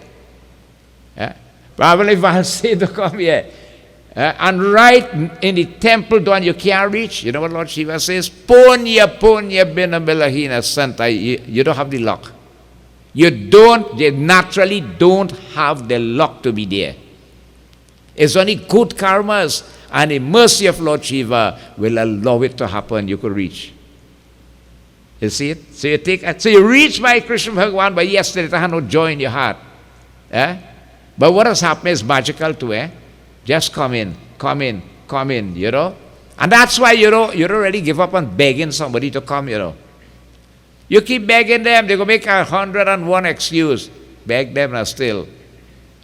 Probably one say to come here. And right in the temple door you can't reach. You know what Lord Shiva says? Punya bina bilahina santa. You don't have the luck. You naturally don't have the luck to be there. It's only good karmas and the mercy of Lord Shiva will allow it to happen. You could reach. You see it? So you reach by Krishna Bhagavan, but yesterday there had no joy in your heart. But what has happened is magical too. Just come in, you know. And that's why, you already give up on begging somebody to come, you know. You keep begging them, they're going to make 101 excuse. Beg them now still.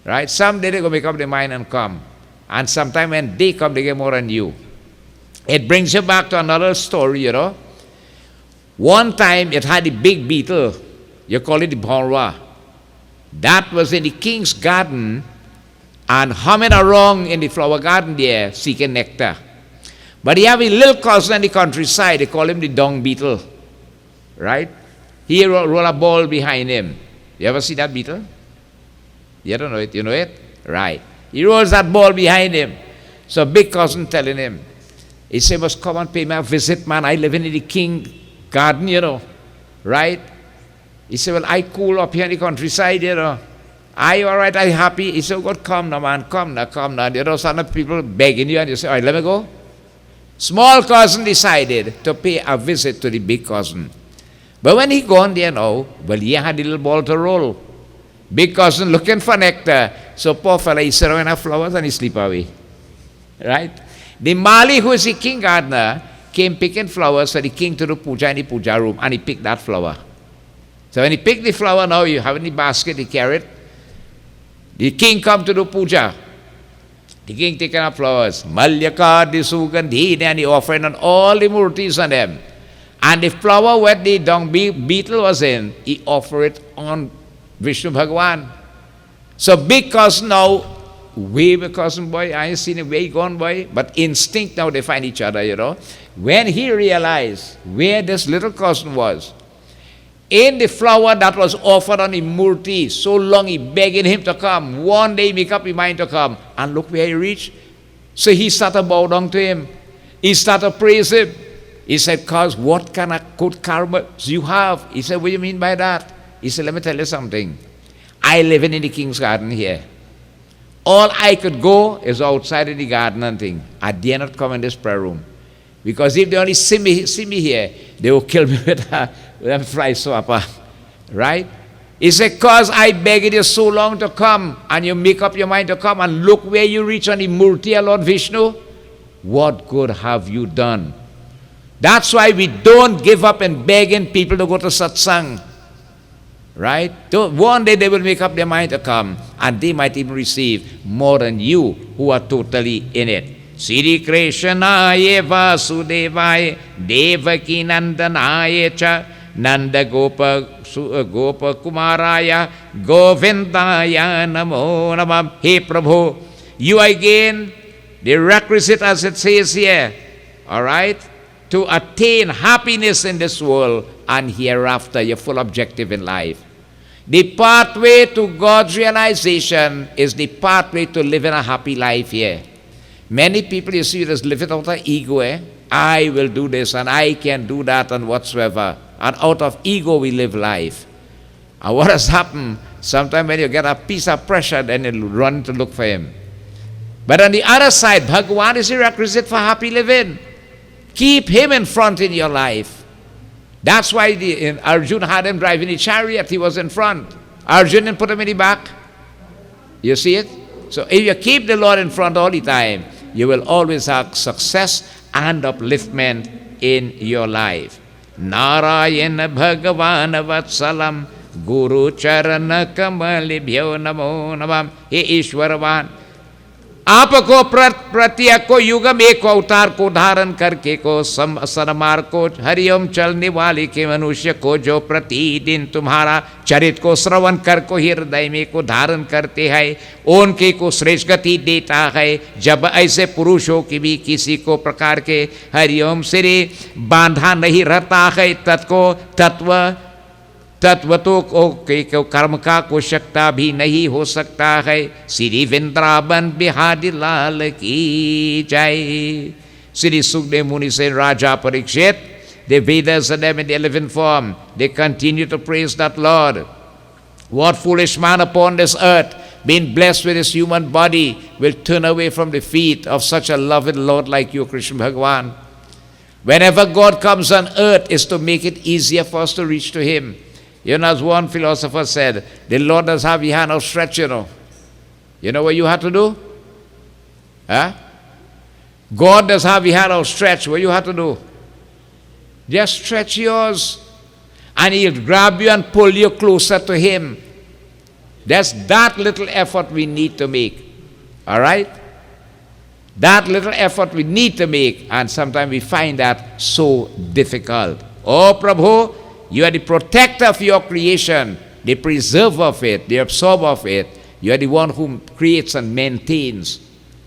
Right? Someday they're going to make up their mind and come. And sometime when they come, they get more than you. It brings you back to another story, you know. One time it had a big beetle. You call it the Bhanwa. That was in the king's garden and humming around in the flower garden there, seeking nectar. But he have a little cousin in the countryside, they call him the dung beetle. Right? He roll a ball behind him. You ever see that beetle? You don't know it, you know it? Right. He rolls that ball behind him. So big cousin telling him, he said, must come and pay me a visit, man. I live in the king garden, you know. Right? He said, well, I cool up here in the countryside, you know. Are you all right? Are you happy? He said, God, come now, man. Come now. You know, some people begging you, and you say, all right, let me go. Small cousin decided to pay a visit to the big cousin. But when he gone there now, well, he had a little ball to roll. Big cousin looking for nectar. So poor fella, he sat around flowers and he sleep away. Right? The Mali, who is the king gardener, came picking flowers for the king to do puja in the puja room, and he picked that flower. So when he picked the flower, now you have in the basket, he carried. The king come to do puja. The king taking up flowers. Malyaka, Disugandhi, and he offered on all the murtis on them. And the flower where the dung beetle was in, he offered it on Vishnu Bhagavan. So big cousin now, way big cousin boy, I ain't seen him way gone boy, but instinct now they find each other, you know. When he realized where this little cousin was, in the flower that was offered on the murti, so long he begging him to come. One day he make up his mind to come. And look where he reached. So he started bow down to him. He started praise him. He said, cause what kind of good karma you have? He said, what do you mean by that? He said, let me tell you something. I live in the king's garden here. All I could go is outside of the garden and thing. I dare not come in this prayer room. Because if they only see me here, they will kill me with a fly swapper. Right? He said, cause I begged you so long to come, and you make up your mind to come, and look where you reach on the Murti of Lord Vishnu. What good have you done? That's why we don't give up in begging people to go to satsang. Right? One day they will make up their mind to come, and they might even receive more than you who are totally in it. Sri Krishnaya Vasudevaya Devaki Nandanaya Cha Nanda Gopa Kumaraya Govindaya Namo Namah. Hey Prabhu, you again, the requisite as it says here, all right? to attain happiness in this world and hereafter, your full objective in life. The pathway to God's realization is the pathway to living a happy life here. Many people, you see, just live it out of ego. I will do this and I can do that and whatsoever. And out of ego we live life. And what has happened, sometimes when you get a piece of pressure, then you run to look for him. But on the other side, Bhagavan is a requisite for happy living. Keep him in front in your life. That's why Arjuna had him driving the chariot. He was in front. Arjuna didn't put him in the back. You see it? So if you keep the Lord in front all the time, you will always have success and upliftment in your life. Narayana Bhagavan Vatsalam Guru Charana Kamalibhyo Namo Namam. He Ishwaravan. आपको प्रत्येक को युग में को अवतार को धारण करके को सनमार को हरिओम चलने वाले के मनुष्य को जो प्रतिदिन तुम्हारा चरित को श्रवण कर को हृदय में को धारण करते हैं उनके को श्रेष्ठ गति देता है। जब ऐसे पुरुषों की भी किसी को प्रकार के हरिओम से बांधा नहीं रहता है तत्वतों को कर्म का कोशकता भी नहीं हो सकता है। श्री वृंदावन बिहारी लाल की जय। Sri Sukdev Muni said, Raja Parikshit, the Vedas are them in the 11th form. They continue to praise that Lord. What foolish man upon this earth, being blessed with his human body, will turn away from the feet of such a loved Lord like you, Krishna Bhagavan? Whenever God comes on earth, is to make it easier for us to reach to him. You know, as one philosopher said, the Lord does have his hand outstretched, you know. You know what you have to do? Huh? God does have his hand outstretched. What you have to do? Just stretch yours. And he'll grab you and pull you closer to him. That's that little effort we need to make. All right? That little effort we need to make. And sometimes we find that so difficult. Oh, Prabhu, you are the protector of your creation, the preserver of it, the absorber of it. You are the one who creates and maintains.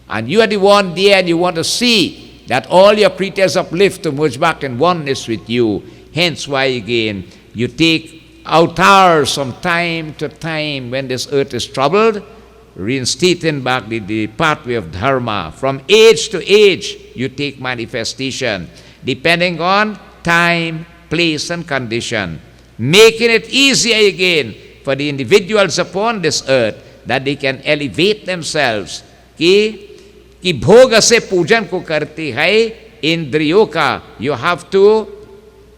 And you are the one there and you want to see that all your creatures uplift to merge back in oneness with you. Hence why again, you take avatars from time to time when this earth is troubled, reinstating back the pathway of dharma. From age to age, you take manifestation, depending on time, place and condition, making it easier again for the individuals upon this earth that they can elevate themselves. कि भोग से पूजन को करते हैं इंद्रियों का, you have to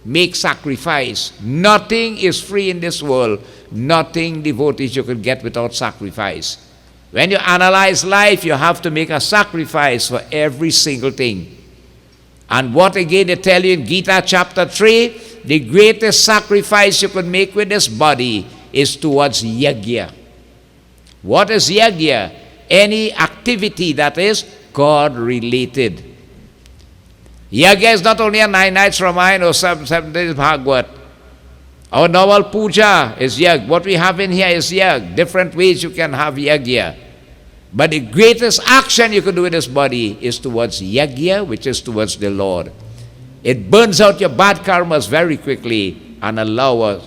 make sacrifice. Nothing is free in this world. Nothing devotees you can get without sacrifice. When you analyze life, you have to make a sacrifice for every single thing. And what again they tell you in Gita chapter 3, the greatest sacrifice you could make with this body is towards yajna. What is yajna? Any activity that is God-related. Yajna is not only a 9 nights Ramayana or 7 days Bhagavad. Our normal puja is yajna. What we have in here is yajna. Different ways you can have yajna. But the greatest action you can do with this body is towards yajna, which is towards the Lord. It burns out your bad karmas very quickly and allow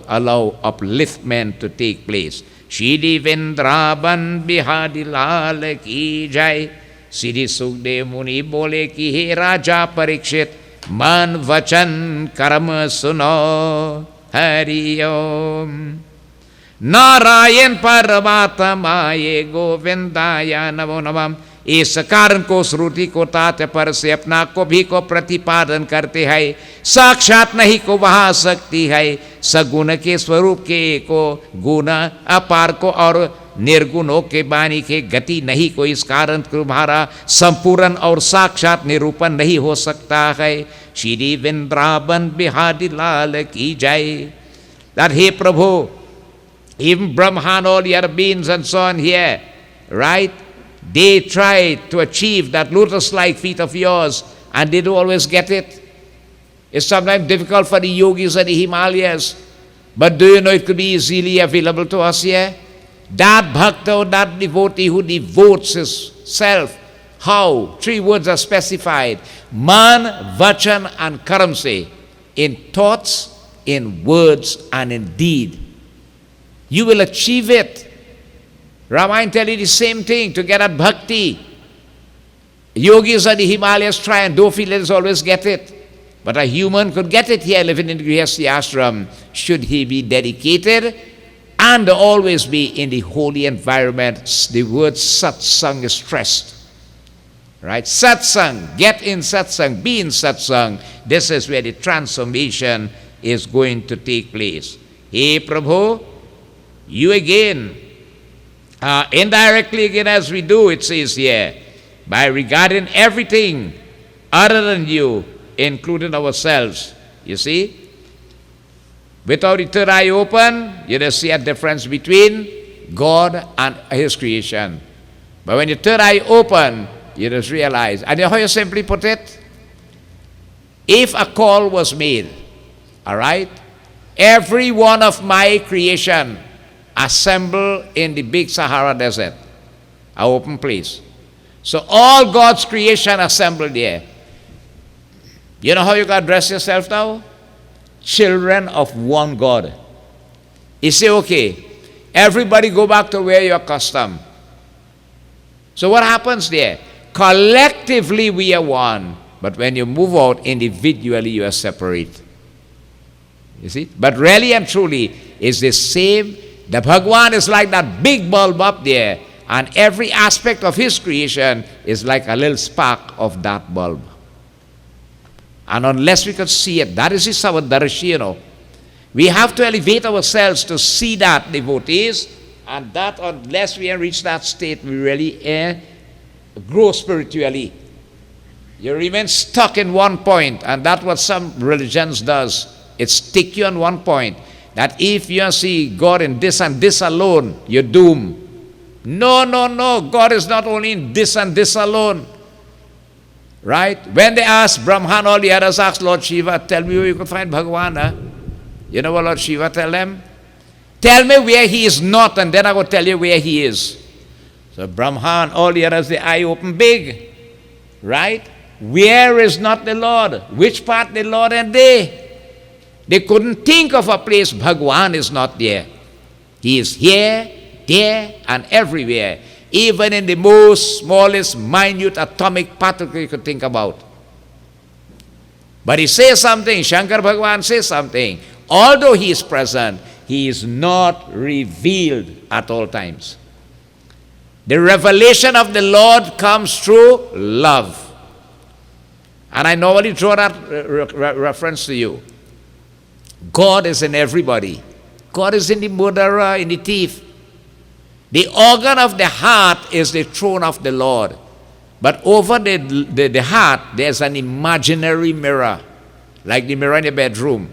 upliftment to take place. Shri Vrindavan Bihari Lal ki jai. Shri Sukdev Muni bole ki he Raja Parikshit, man vachan karma suno. Hari Om. Narayan परमात्माये गोविंदाय नमो नमः। इस कारण को श्रुति को तात्पर्य पर से अपना को भी को प्रतिपादन करते हैं। साक्षात नहीं को वहाँ शक्ति है, सगुण के स्वरूप के को गुण अपार को और निर्गुणों के वाणी के गति नहीं को, इस कारण तुम्हारा संपूर्ण और साक्षात निरूपण नहीं हो सकता है। श्री वृंदावन बिहारी लाल की जय। That hey Prabhu, even Brahma and all the other beings and so on here, right? They try to achieve that lotus-like feet of yours and they don't always get it. It's sometimes difficult for the yogis of the Himalayas. But do you know it could be easily available to us here? That bhakta or that devotee who devotes his self How? 3 words are specified: man, vachan, and karamse. In thoughts, in words, and in deed. You will achieve it. Ramayana tell you the same thing to get at bhakti. Yogis of the Himalayas try and don't feel let always get it. But a human could get it here living in the Grihastha ashram should he be dedicated and always be in the holy environment. The word satsang is stressed. Right? Satsang, get in satsang, be in satsang. This is where the transformation is going to take place. Hey Prabhu, you again, indirectly again as we do, it says here, by regarding everything other than you, including ourselves. You see? Without the third eye open, you just see a difference between God and His creation. But when the third eye open, you just realize, and how you simply put it, if a call was made, all right, every one of my creation assemble in the big Sahara Desert, an open place. So all God's creation assembled there. You know how you got to dress yourself now? Children of one God. You say, okay, everybody go back to where you're accustomed. So what happens there? Collectively we are one, but when you move out individually you are separate. You see? But really and truly it's the same. The Bhagwan is like that big bulb up there, and every aspect of His creation is like a little spark of that bulb. And unless we could see it, that is our darshi, you know. We have to elevate ourselves to see that, devotees, and that unless we reach that state, we really grow spiritually. You remain stuck in one point, and that's what some religions does. It stick you on one point. That if you see God in this and this alone, you're doomed. No, no, no. God is not only in this and this alone. Right? When they asked Brahman, all the others asked Lord Shiva, tell me where you could find Bhagavan. Huh? You know what Lord Shiva tell them? Tell me where He is not, and then I will tell you where He is. So Brahman, all the others, the eye open big. Right? Where is not the Lord? Which part the Lord and they? They couldn't think of a place Bhagwan is not there. He is here, there, and everywhere. Even in the most smallest, minute, atomic particle you could think about. But He says something, Shankar Bhagwan says something. Although He is present, He is not revealed at all times. The revelation of the Lord comes through love. And I normally draw that reference to you. God is in everybody. God is in the murderer, in the thief. The organ of the heart is the throne of the Lord. But over the heart, there's an imaginary mirror, like the mirror in the bedroom.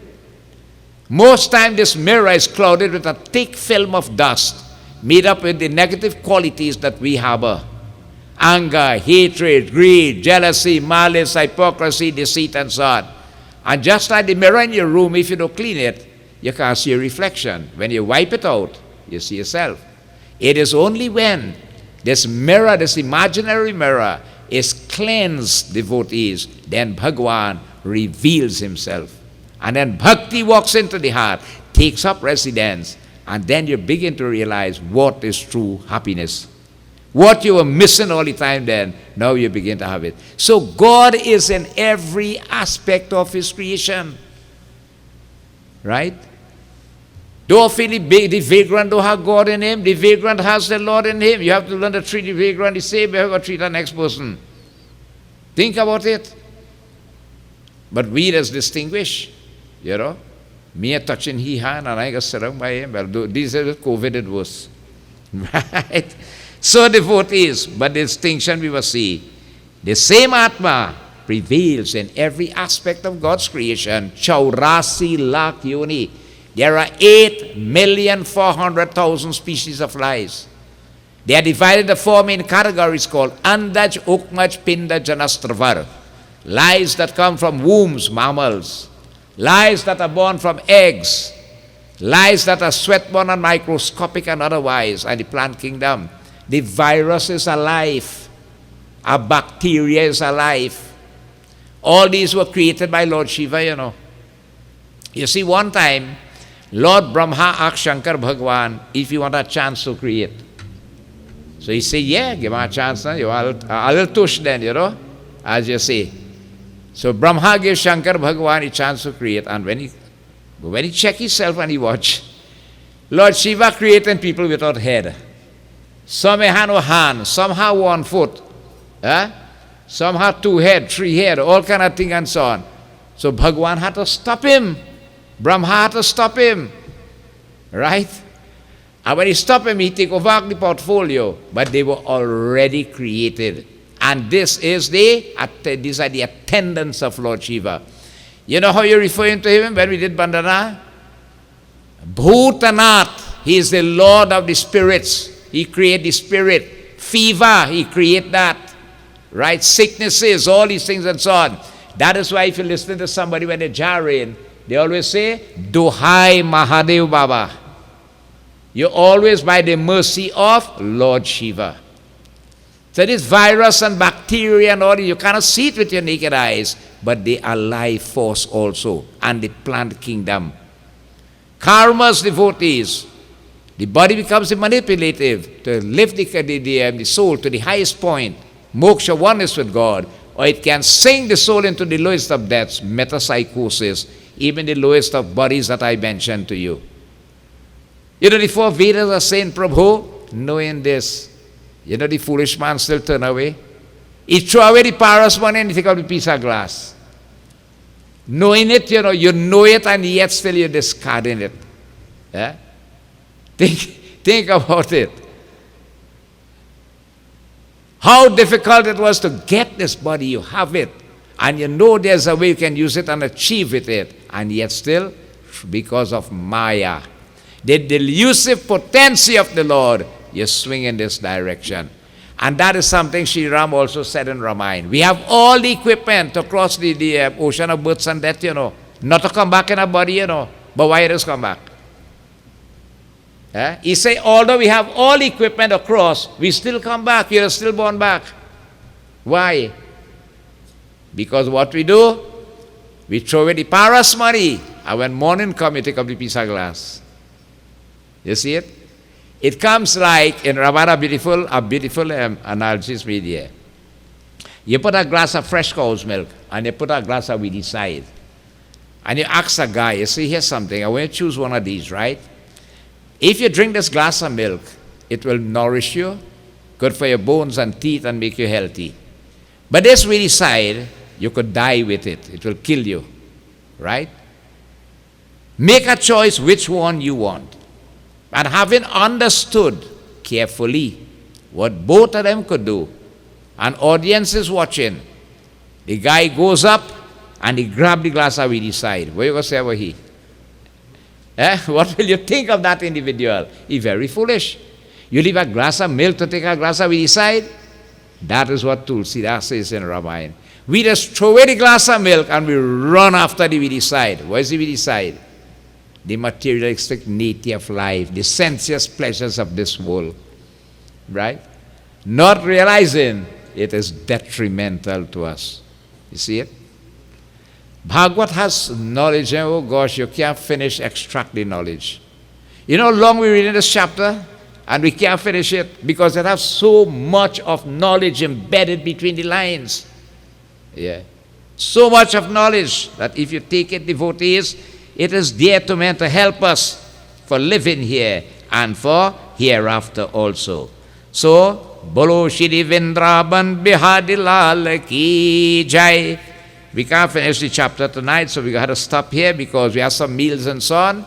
Most time this mirror is clouded with a thick film of dust, made up with the negative qualities that we harbor. Anger, hatred, greed, jealousy, malice, hypocrisy, deceit, and so on. And just like the mirror in your room, if you don't clean it, you can't see a reflection. When you wipe it out, you see yourself. It is only when this mirror, this imaginary mirror, is cleansed, devotees, then Bhagwan reveals Himself. And then bhakti walks into the heart, takes up residence, and then you begin to realize what is true happiness. What you were missing all the time then, now you begin to have it. So God is in every aspect of His creation. Right? Don't feel the vagrant don't have God in him. The vagrant has the Lord in him. You have to learn to treat the vagrant the same way you have to treat the next person. Think about it. But we just distinguish, you know. Me touching his hand and I got surrounded by him. Well, these are COVID it was. Right? So devotees, but the distinction we will see. The same Atma prevails in every aspect of God's creation. Chaurasi lakh yoni. There are 8,400,000 species of lies. They are divided into 4 main categories called Andaj, Ukmaj, Pindaj, and Astravar. Lies that come from wombs, mammals. Lies that are born from eggs. Lies that are sweat-borne and microscopic and otherwise, and the plant kingdom. The virus is alive. A bacteria is alive. All these were created by Lord Shiva, you know. You see, one time, Lord Brahma asked Shankar Bhagwan if he want a chance to create. So he said, yeah, give me a chance. You a little tush then, you know, as you say. So Brahma gave Shankar Bhagwan a chance to create. And when he checked himself and he watched, Lord Shiva creating people without head. Some have no hand, some have 1 foot. Some have 2 heads, 3 heads, all kind of things and so on. So Bhagwan had to stop him. Brahma had to stop him. Right? And when he stopped him, he took over the portfolio. But they were already created. And these are the attendants of Lord Shiva. You know how you refer him to him when we did Bandhana? Bhutanath. He is the Lord of the spirits. He created the spirit. Fever, he created that. Right? Sicknesses, all these things and so on. That is why if you listen to somebody when they're jarring, they always say, Duhai Mahadev Baba. You're always by the mercy of Lord Shiva. So this virus and bacteria and all, you cannot see it with your naked eyes, but they are life force also, and the plant kingdom. Karma's devotees. The body becomes manipulative to lift the soul to the highest point, moksha, oneness with God, or it can sink the soul into the lowest of deaths, metapsychosis, even the lowest of bodies that I mentioned to you. You know, the 4 Vedas are saying, Prabhu, knowing this, you know, the foolish man still turn away. He throw away the paras money and he take out the piece of glass. Knowing it, you know it, and yet still you're discarding it. Yeah? Think about it. How difficult it was to get this body. You have it. And you know there's a way you can use it and achieve with it. And yet still, because of Maya, the delusive potency of the Lord, you swing in this direction. And that is something Sri Ram also said in Ramayana. We have all the equipment to cross the ocean of birth and death, not to come back in a body, but why does come back? He say, although we have all the equipment across, we still come back. We are still born back. Why? Because what we do, we throw away the paras money, and when morning comes, you take up the piece of glass. You see it? It comes like, in Ramana, a beautiful analogy is made here. You put a glass of fresh cow's milk, and you put a glass of weedy side. And you ask a guy, you say, here's something, I want you to choose one of these, right? If you drink this glass of milk, it will nourish you, good for your bones and teeth and make you healthy. But this weedy side, you could die with it. It will kill you, right? Make a choice which one you want. And having understood carefully what both of them could do, an audience is watching, the guy goes up and he grabs the glass of weedy side. What are you going to say about he? What will you think of that individual? He's very foolish. You leave a glass of milk to take a glass of weedy side? That is what Tulsidas says in Ramayana. We just throw away the glass of milk and we run after the weedy side. What is the weedy side? The materialistic nature of life, the sensuous pleasures of this world. Right? Not realizing it is detrimental to us. You see it? Bhagavad has knowledge, and oh gosh, you can't finish extract the knowledge. You know how long we read in this chapter? And we can't finish it because it has so much of knowledge embedded between the lines. Yeah. So much of knowledge that if you take it, devotees, it is there to meant to help us for living here and for hereafter also. So, Bolo Shri Vrindavan Bihari Lal Ki Jai. We can't finish the chapter tonight, so we got to stop here because we have some meals and so on,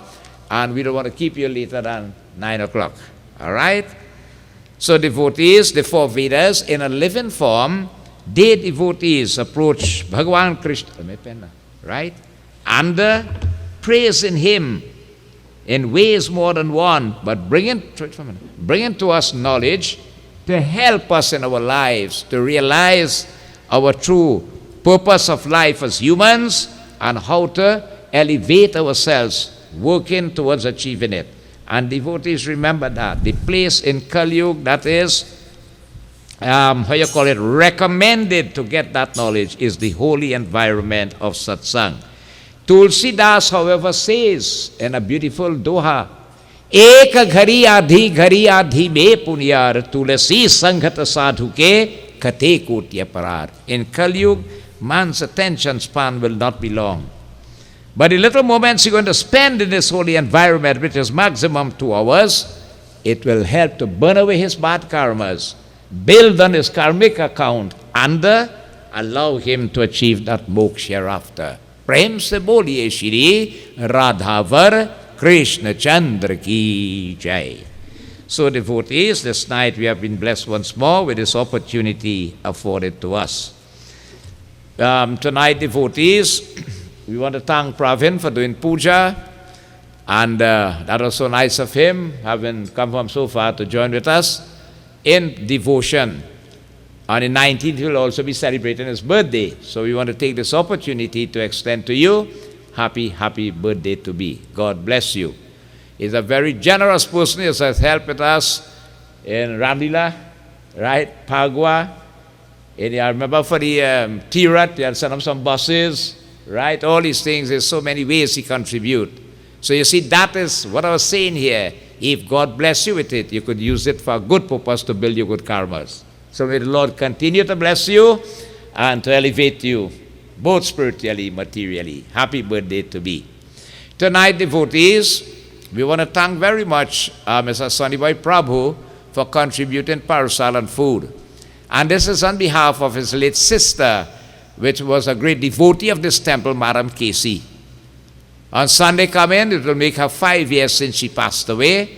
and we don't want to keep you later than 9 o'clock. All right? So devotees, the 4 Vedas, in a living form, they devotees approach Bhagavan Krishna, right? And praising him in ways more than one, but bringing to us knowledge to help us in our lives, to realize our true purpose of life as humans and how to elevate ourselves, working towards achieving it. And devotees, remember that. The place in Kali Yuga, that is recommended to get that knowledge is the holy environment of satsang. Tulsidas, however, says in a beautiful doha, एक घड़ी आधी में पुनियार तुलसी संगत साधु के कथे कोट्य parar. In Kali Yuga, man's attention span will not be long. But the little moments you're going to spend in this holy environment, which is maximum 2 hours, it will help to burn away his bad karmas, build on his karmic account, and allow him to achieve that moksha hereafter. Prem se boliye Shri Radhavar Krishna Chandra ki jai. So devotees, this night we have been blessed once more with this opportunity afforded to us. Tonight, devotees, we want to thank Pravin for doing puja, and that was so nice of him, having come from so far to join with us in devotion. On the 19th, he will also be celebrating his birthday. So we want to take this opportunity to extend to you happy birthday to be. God bless you. He's a very generous person. He has helped with us in Ramlila, right? Pagua. And I remember for the Tirat, he had sent him some buses, right? All these things, there's so many ways he contribute. So you see, that is what I was saying here. If God bless you with it, you could use it for a good purpose to build your good karmas. So may the Lord continue to bless you and to elevate you, both spiritually, materially. Happy birthday to be. Tonight, devotees, we want to thank very much Mr. Sonnyboy Prabhu for contributing parcel and food. And this is on behalf of his late sister, which was a great devotee of this temple, Madam Casey. On Sunday coming, it will make her 5 years since she passed away.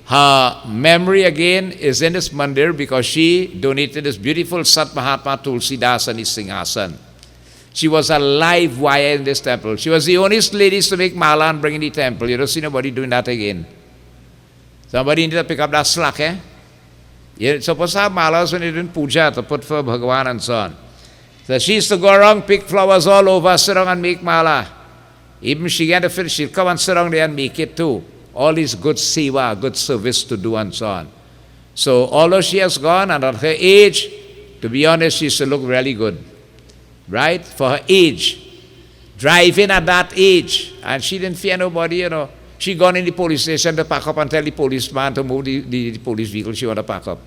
Her memory again is in this mandir because she donated this beautiful Sat Mahatma Tulsidas and his Singhasan. She was a live wire in this temple. She was the only lady to make mala and bring in the temple. You don't see nobody doing that again. Somebody needed to pick up that slack, eh? You're supposed to have malas when you're doing puja to put for Bhagavan and so on. So she used to go around, pick flowers all over, sit down and make mala. Even she get a finish, she'll come and sit down there and make it too. All this good seva, good service to do and so on. So although she has gone, and at her age, to be honest, she used to look really good. Right? For her age. Driving at that age. And she didn't fear nobody, you know. She gone in the police station to pack up and tell the policeman to move the police vehicle she want to pack up.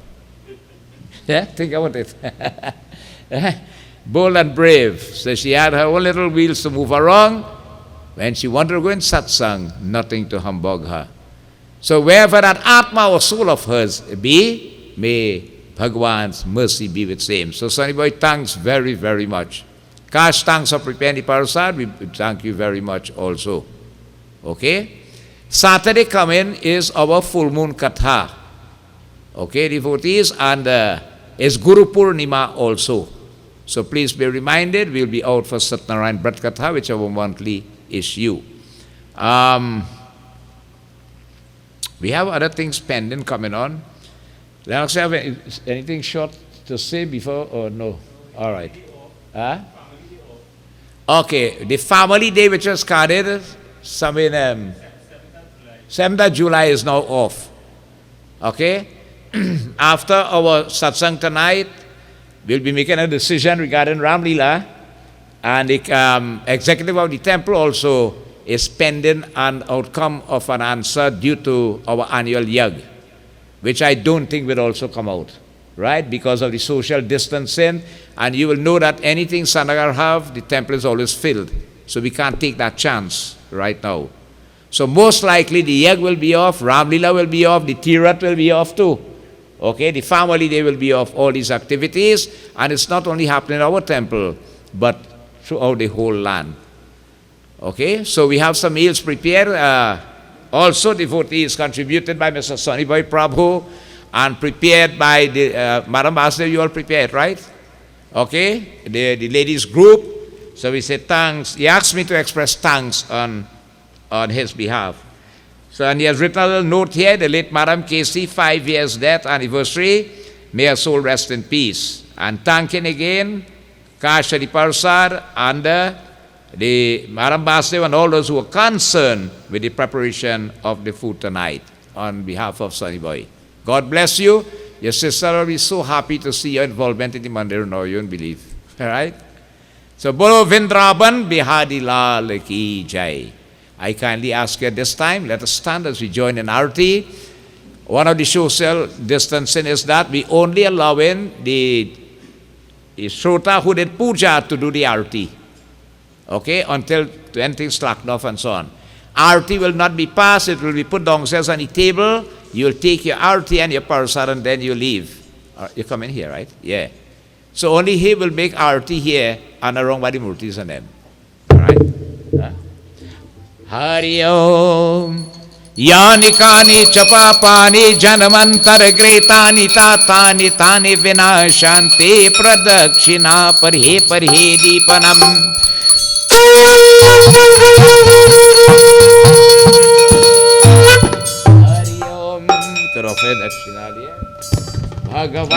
Yeah? Think about it. Bold and brave. So she had her own little wheels to move around. When she wanted to go in satsang, nothing to humbug her. So wherever that atma or soul of hers be, may Bhagwan's mercy be with same. So Sonnyboy, thanks very, very much. Kash, thanks for preparing the parasad. We thank you very much also. Okay? Saturday coming is our full moon katha. Okay, devotees, and is Guru Purnima also. So please be reminded, we'll be out for Satnarayan Brat Katha, which is our monthly issue. We have other things pending coming on. Lennox, have anything short to say before or no? All right. Huh? Okay, the family day which was started, 7th July is now off. Okay? After our satsang tonight, we'll be making a decision regarding Ramlila, and the executive of the temple also is pending an outcome of an answer due to our annual yag, which I don't think will also come out, right? Because of the social distancing, and you will know that anything Sanagar have, the temple is always filled. So we can't take that chance right now. So most likely the yag will be off, Ramlila will be off, the Tirat will be off too. Okay, the family day will be off, all these activities, and it's not only happening in our temple, but throughout the whole land. Okay, so we have some meals prepared. Also, devotees contributed by Mr. Sonnyboy Prabhu and prepared by the Madam Master, you all prepared, right? Okay, the ladies group. So we say thanks. He asked me to express thanks on his behalf. So, and he has written a little note here, the late Madam Casey, 5 years death anniversary. May her soul rest in peace. And thanking again Kashari Parsad and the Madam Basev and all those who are concerned with the preparation of the food tonight on behalf of Sonnyboy. God bless you. Your sister will be so happy to see your involvement in the Mandir. No, you won't believe. All right? So, Bolo Vrindavan Bihari Lal Ki Jai. I kindly ask you at this time, let us stand as we join in Arti. One of the social distancing is that we only allow in the Shrota who did puja to do the Arti. Okay? Until anything slacked off and so on. Arti will not be passed, it will be put downstairs on the table. You will take your Arti and your Parsad and then you leave. You come in here, right? Yeah. So only he will make Arti here and around by the Murtis and then. Alright? Hari Om. Yani kani chapapani janamantar gretani tatani tani vinashanti pradakshina parhe parhe deepanam. Hari Om. करो फिर दक्षिणा लिए भगवान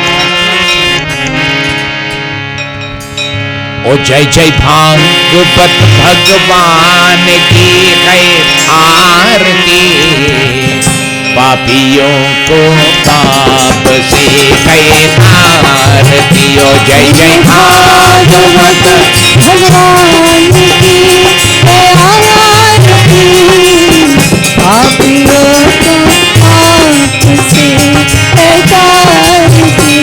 ओ जय जय भागवत भगवान की है आरती पापियों को पाप से है आरती ओ जय जय भागवत भगवान की है आरती पापियों को पाप से है तारती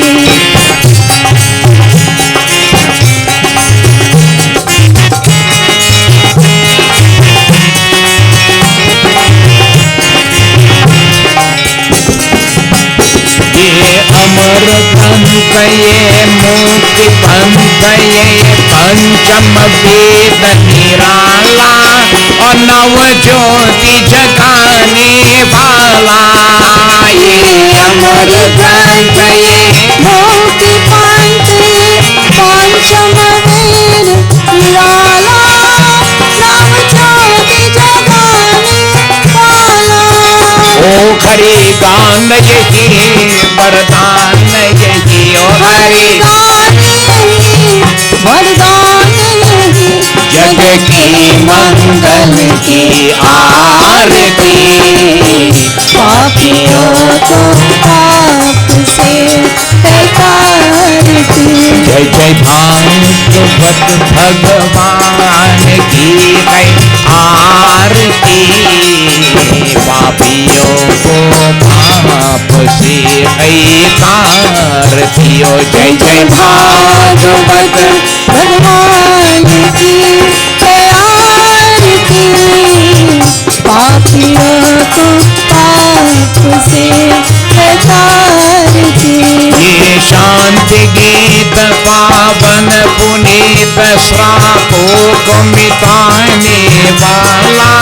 अमर पंथ ये मुक्ति पंथ ये पंचम वेद निराला और नव ज्योति जगाने वाला ये अमर पंथ ये मुक्ति पंथ ये पंचम वेद निराला नव ज्योति जगाने वाला ओ खरी गान यही वरदान यही ओ हरि वरदान यही जग की मंगल की आरती पापियों को पाप से है तारती जय जय भागवत भगवान की है आरती पापियों को पाप से है तारती ओ जय जय भागवत भगवान की है आरती पापियों को पाप से है तारती ये शांति गीत पावन पुनीत श्रापों को मिटाने वाला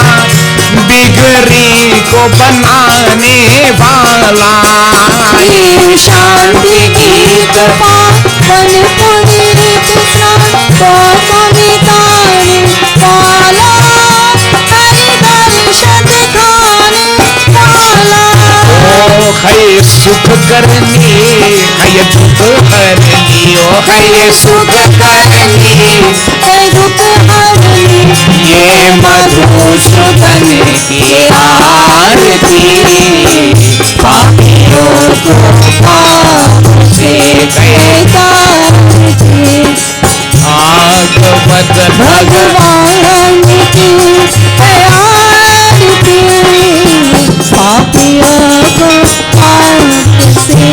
बिगड़ी को बनाने वाला ये शांति गीत पावन पुनीत श्रापों को मिटाने वाला हरि दर्शन दिखाने वाला ओ है सुख करनी है दुख हरनी ओ है सुख करनी है दुख हरनी ये मधुसूदन की आरती पापियों को पाप से है तारती भागवत भगवान की है आरती पापियों को पाप से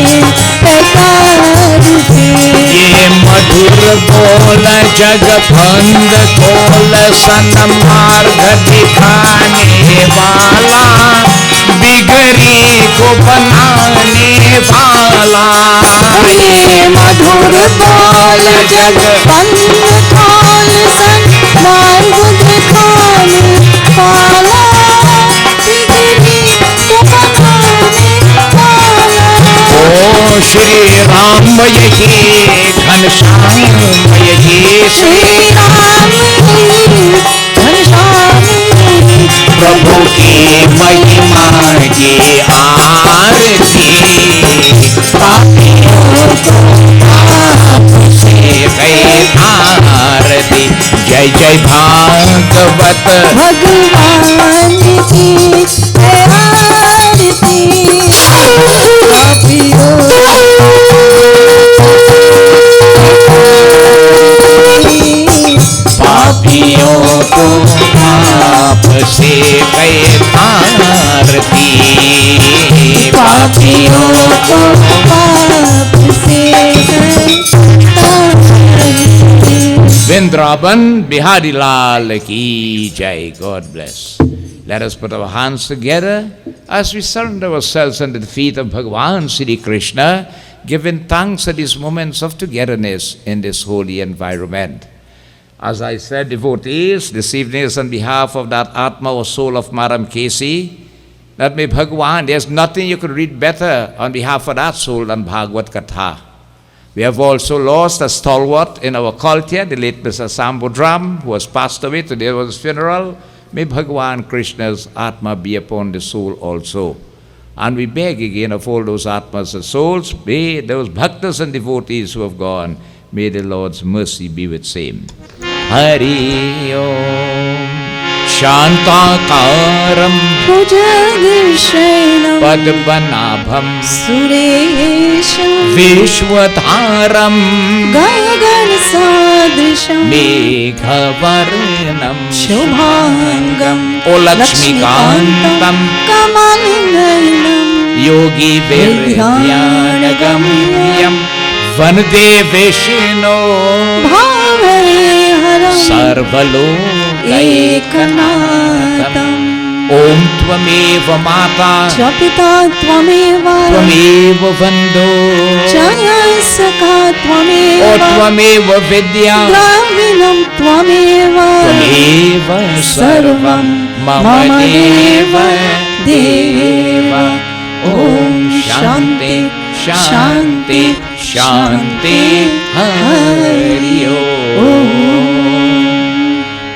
है तारती ये मधुर बोल जग भंग खोल सन्मार्ग दिखाने वाला बिगड़ी को बनाने वाला ये मधुर बोल जग बंद खोल सन्मार्ग दिखाने वाला बिगड़ी को बनाने वाला ओ श्री राम यही घनश्याम यही श्री राम घनश्याम प्रभु की महिमा की आरती पापियों को पाप से है आरती जय जय भागवत भगवान की है आरती पापियों से गए भारती पापियों को पाप से Vrindavan Bihari Lal ki jai. God bless. Let us put our hands together as we surrender ourselves under the feet of Bhagavan Sri Krishna, giving thanks at these moments of togetherness in this holy environment. As I said, devotees, this evening is on behalf of that Atma or soul of Madam Casey, that may Bhagavan, there's nothing you could read better on behalf of that soul than Bhagavad Katha. We have also lost a stalwart in our culture, the late Mr. Sambodram, who has passed away. Today was his funeral. May Bhagavan Krishna's Atma be upon the soul also. And we beg again of all those Atmas and souls, may those bhaktas and devotees who have gone, may the Lord's mercy be with same. Hari Om Shantakaram Bhujagishainam Padmanabham Suresham Vishwatharam Gagasadrisham Meghavarnam Shubhangam O Lakshmikantam Kamalingainam Yogi Vidyanagamyam Vande Vishnu Bhaveharam Sarvalokaikanatham Om Tvameva Mata Chapita Tvameva Tvameva Vando Jaya Saka O Tvameva Tvameva Vidya Dravinam Tvameva Tvameva Sarvam Mama Deva Deva Om Shanti Shanti Shanti Hari Om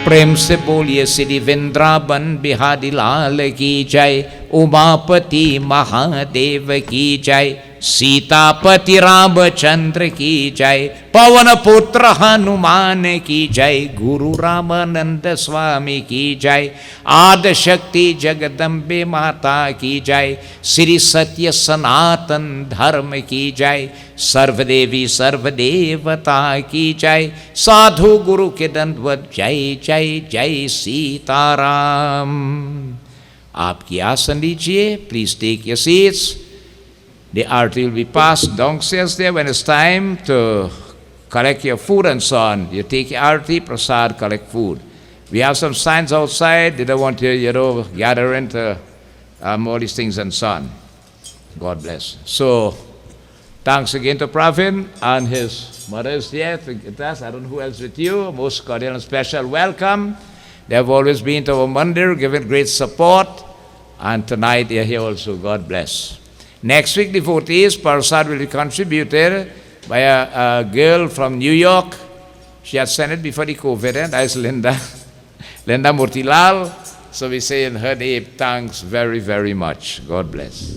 प्रेम से बोलिए श्री वृंदावन बिहारी लाल की जय, उमापति महादेव की जय, सीतापति रामचंद्र की जय, पवन पुत्र हनुमान की जय, गुरु रामानंद स्वामी की जय, आदि शक्ति जगदम्बे माता की जय, श्री सत्य सनातन धर्म की जय, सर्वदेवी सर्वदेवता की जय, साधु गुरु के दंडवत जय जय जय सीताराम। आपकी आसन लीजिए, please take your seats. The arti will be passed downstairs there when it's time to collect your food and so on. You take your arti, prasad, collect food. We have some signs outside. They don't want you, gather into all these things and so on. God bless. So, thanks again to Pravin and his mother is here with us. I don't know who else with you. Most cordial and special welcome. They have always been to our mandir, given great support. And tonight they are here also. God bless. Next week, devotees, Prasad will be contributed by a girl from New York. She had sent it before the COVID, and that is Linda Murtilal. So we say in her name, thanks very, very much. God bless.